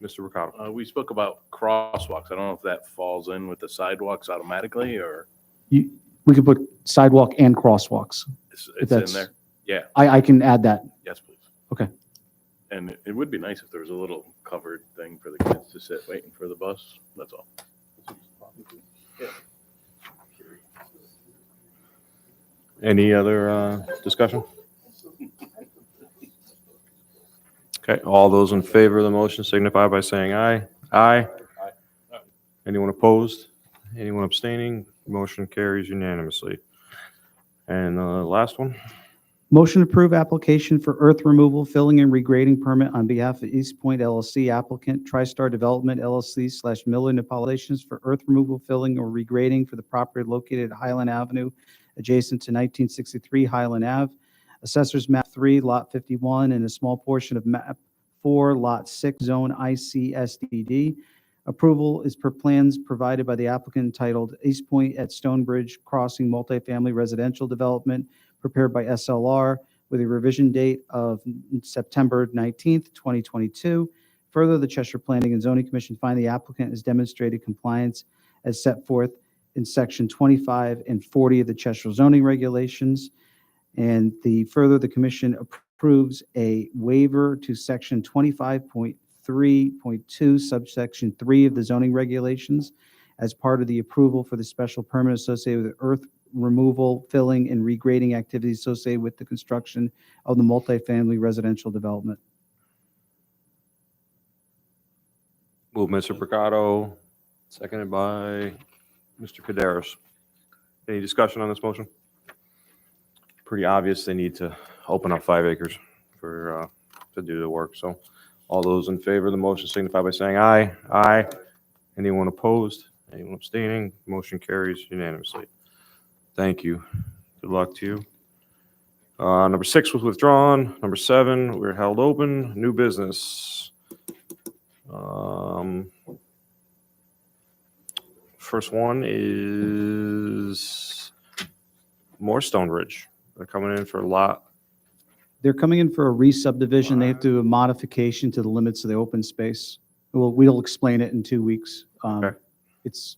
Mr. Bricato. We spoke about crosswalks. I don't know if that falls in with the sidewalks automatically or We could put sidewalk and crosswalks. it's If in that's- there. Yeah, I can add that. yes, please. Okay. And it would be nice if there was a little covered thing for the kids to sit waiting for the bus. That's all. Any other discussion? Okay, all those in favor of the motion signify by saying aye. Aye. Anyone opposed? Anyone abstaining? Motion carries unanimously. And the last one? Motion to approve application for earth removal, filling, and regrading permit on behalf of East Point LLC applicant, TriStar Development LLC / Miller Nepalations for earth removal, filling, or regrading for the property located at Highland Avenue, adjacent to 1963 Highland Ave. Assessors map 3, lot 51, and a small portion of map 4, lot 6, zone ICSDD. Approval is per plans provided by the applicant entitled East Point at Stonebridge Crossing Multifamily Residential Development, prepared by SLR with a revision date of September 19th, 2022. Further, the Cheshire Planning and Zoning Commission find the applicant has demonstrated compliance as set forth in section 25 and 40 of the Cheshire zoning regulations. And further, the commission approves a waiver to section 25.3.2 subsection 3 of the zoning regulations as part of the approval for the special permit associated with earth removal, filling, and regrading activities associated with the construction of the multifamily residential development. Move Mr. Bricato, seconded by Mr. Kaderis. Any discussion on this motion? Pretty obvious they need to open up 5 acres for, to do the work. So all those in favor of the motion signify by saying aye. Aye. Anyone opposed? Anyone abstaining? Motion carries unanimously. Thank you. Good luck to you. Number 6 was withdrawn. Number 7, we're held open. New business. First one is more Stone Ridge. They're coming in for a lot. They're coming in for a re-subdivision. They have to do a modification to the limits of the open space. We'll explain it in 2 weeks. Okay. It's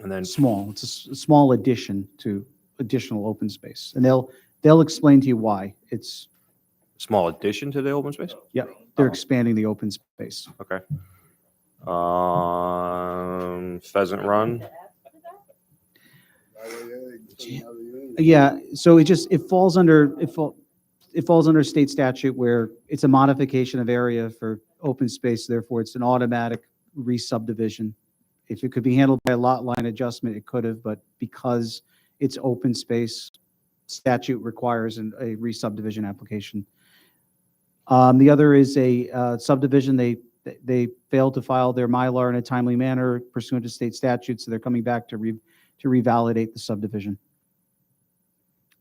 And then small. It's a small addition to additional open space. And they'll explain to you why. It's, small addition to the open space? yeah, they're Oh. expanding the open space. Okay. Pheasant Run. Yeah, so it falls under, it falls under state statute where it's a modification of area for open space, therefore it's an automatic re-subdivision. If it could be handled by a lot line adjustment, it could have, but because it's open space, statute requires a re-subdivision application. The other is a subdivision. They failed to file their Mylar in a timely manner pursuant to state statute, so they're coming back to revalidate the subdivision.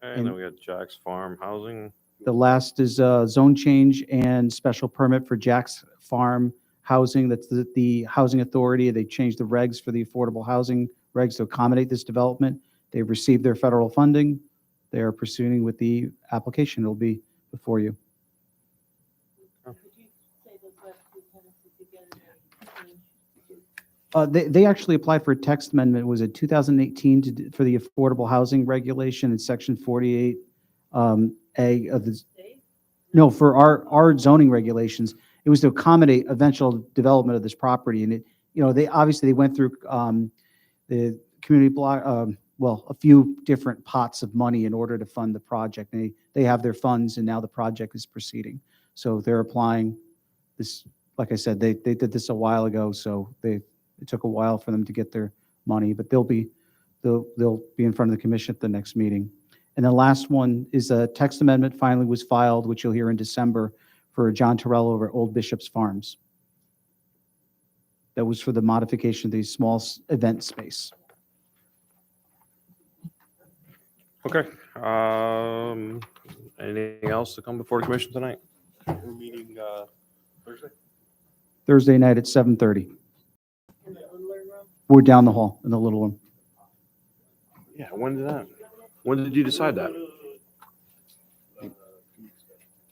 And then we got Jack's Farm Housing. The last is zone change and special permit for Jack's Farm Housing. That's the housing authority. They changed the regs for the affordable housing regs to accommodate this development. They've received their federal funding. They are proceeding with the application. It'll be before you. They actually applied for a text amendment. Was it 2018 for the affordable housing regulation in section 48 A of the, no, for our zoning regulations. It was to accommodate eventual development of this property. And it, they obviously went through the community block, well, a few different pots of money in order to fund the project. They have their funds and now the project is proceeding. So they're applying this, like I said, they did this a while ago, so it took a while for them to get their money, but they'll be in front of the commission at the next meeting. And the last one is a text amendment finally was filed, which you'll hear in December, for John Torello over at Old Bishop's Farms. That was for the modification of the small event space. Okay. Anything else to come before the commission tonight? We're meeting Thursday? Thursday night at 7:30. We're down the hall in the little one. Yeah, when did you decide that?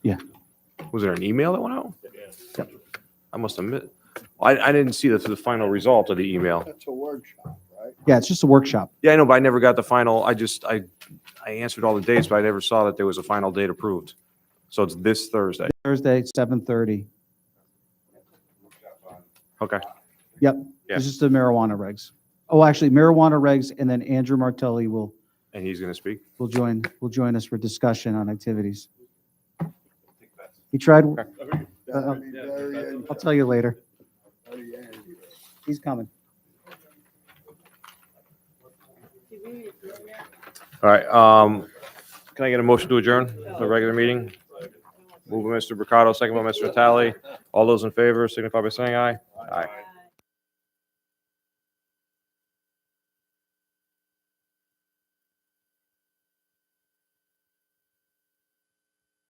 Yeah. Was there an email that went out? I must admit, I didn't see the final result of the email. That's a workshop, right? Yeah, it's just a workshop. Yeah, I know, but I never got the final, I answered all the dates, but I never saw that there was a final date approved. So it's this Thursday. Thursday, 7:30. Okay. Yep. Yeah. It's just the marijuana regs. Oh, actually, marijuana regs, and then Andrew Martelli will And he's going to speak? join us for discussion on activities. He tried, That'd be very interesting. I'll tell you later. Very interesting. He's coming. All right, can I get a motion to adjourn the regular meeting? Moved by Mr. Mercado, second by Mr. Natale. All those in favor signify by saying aye. Aye.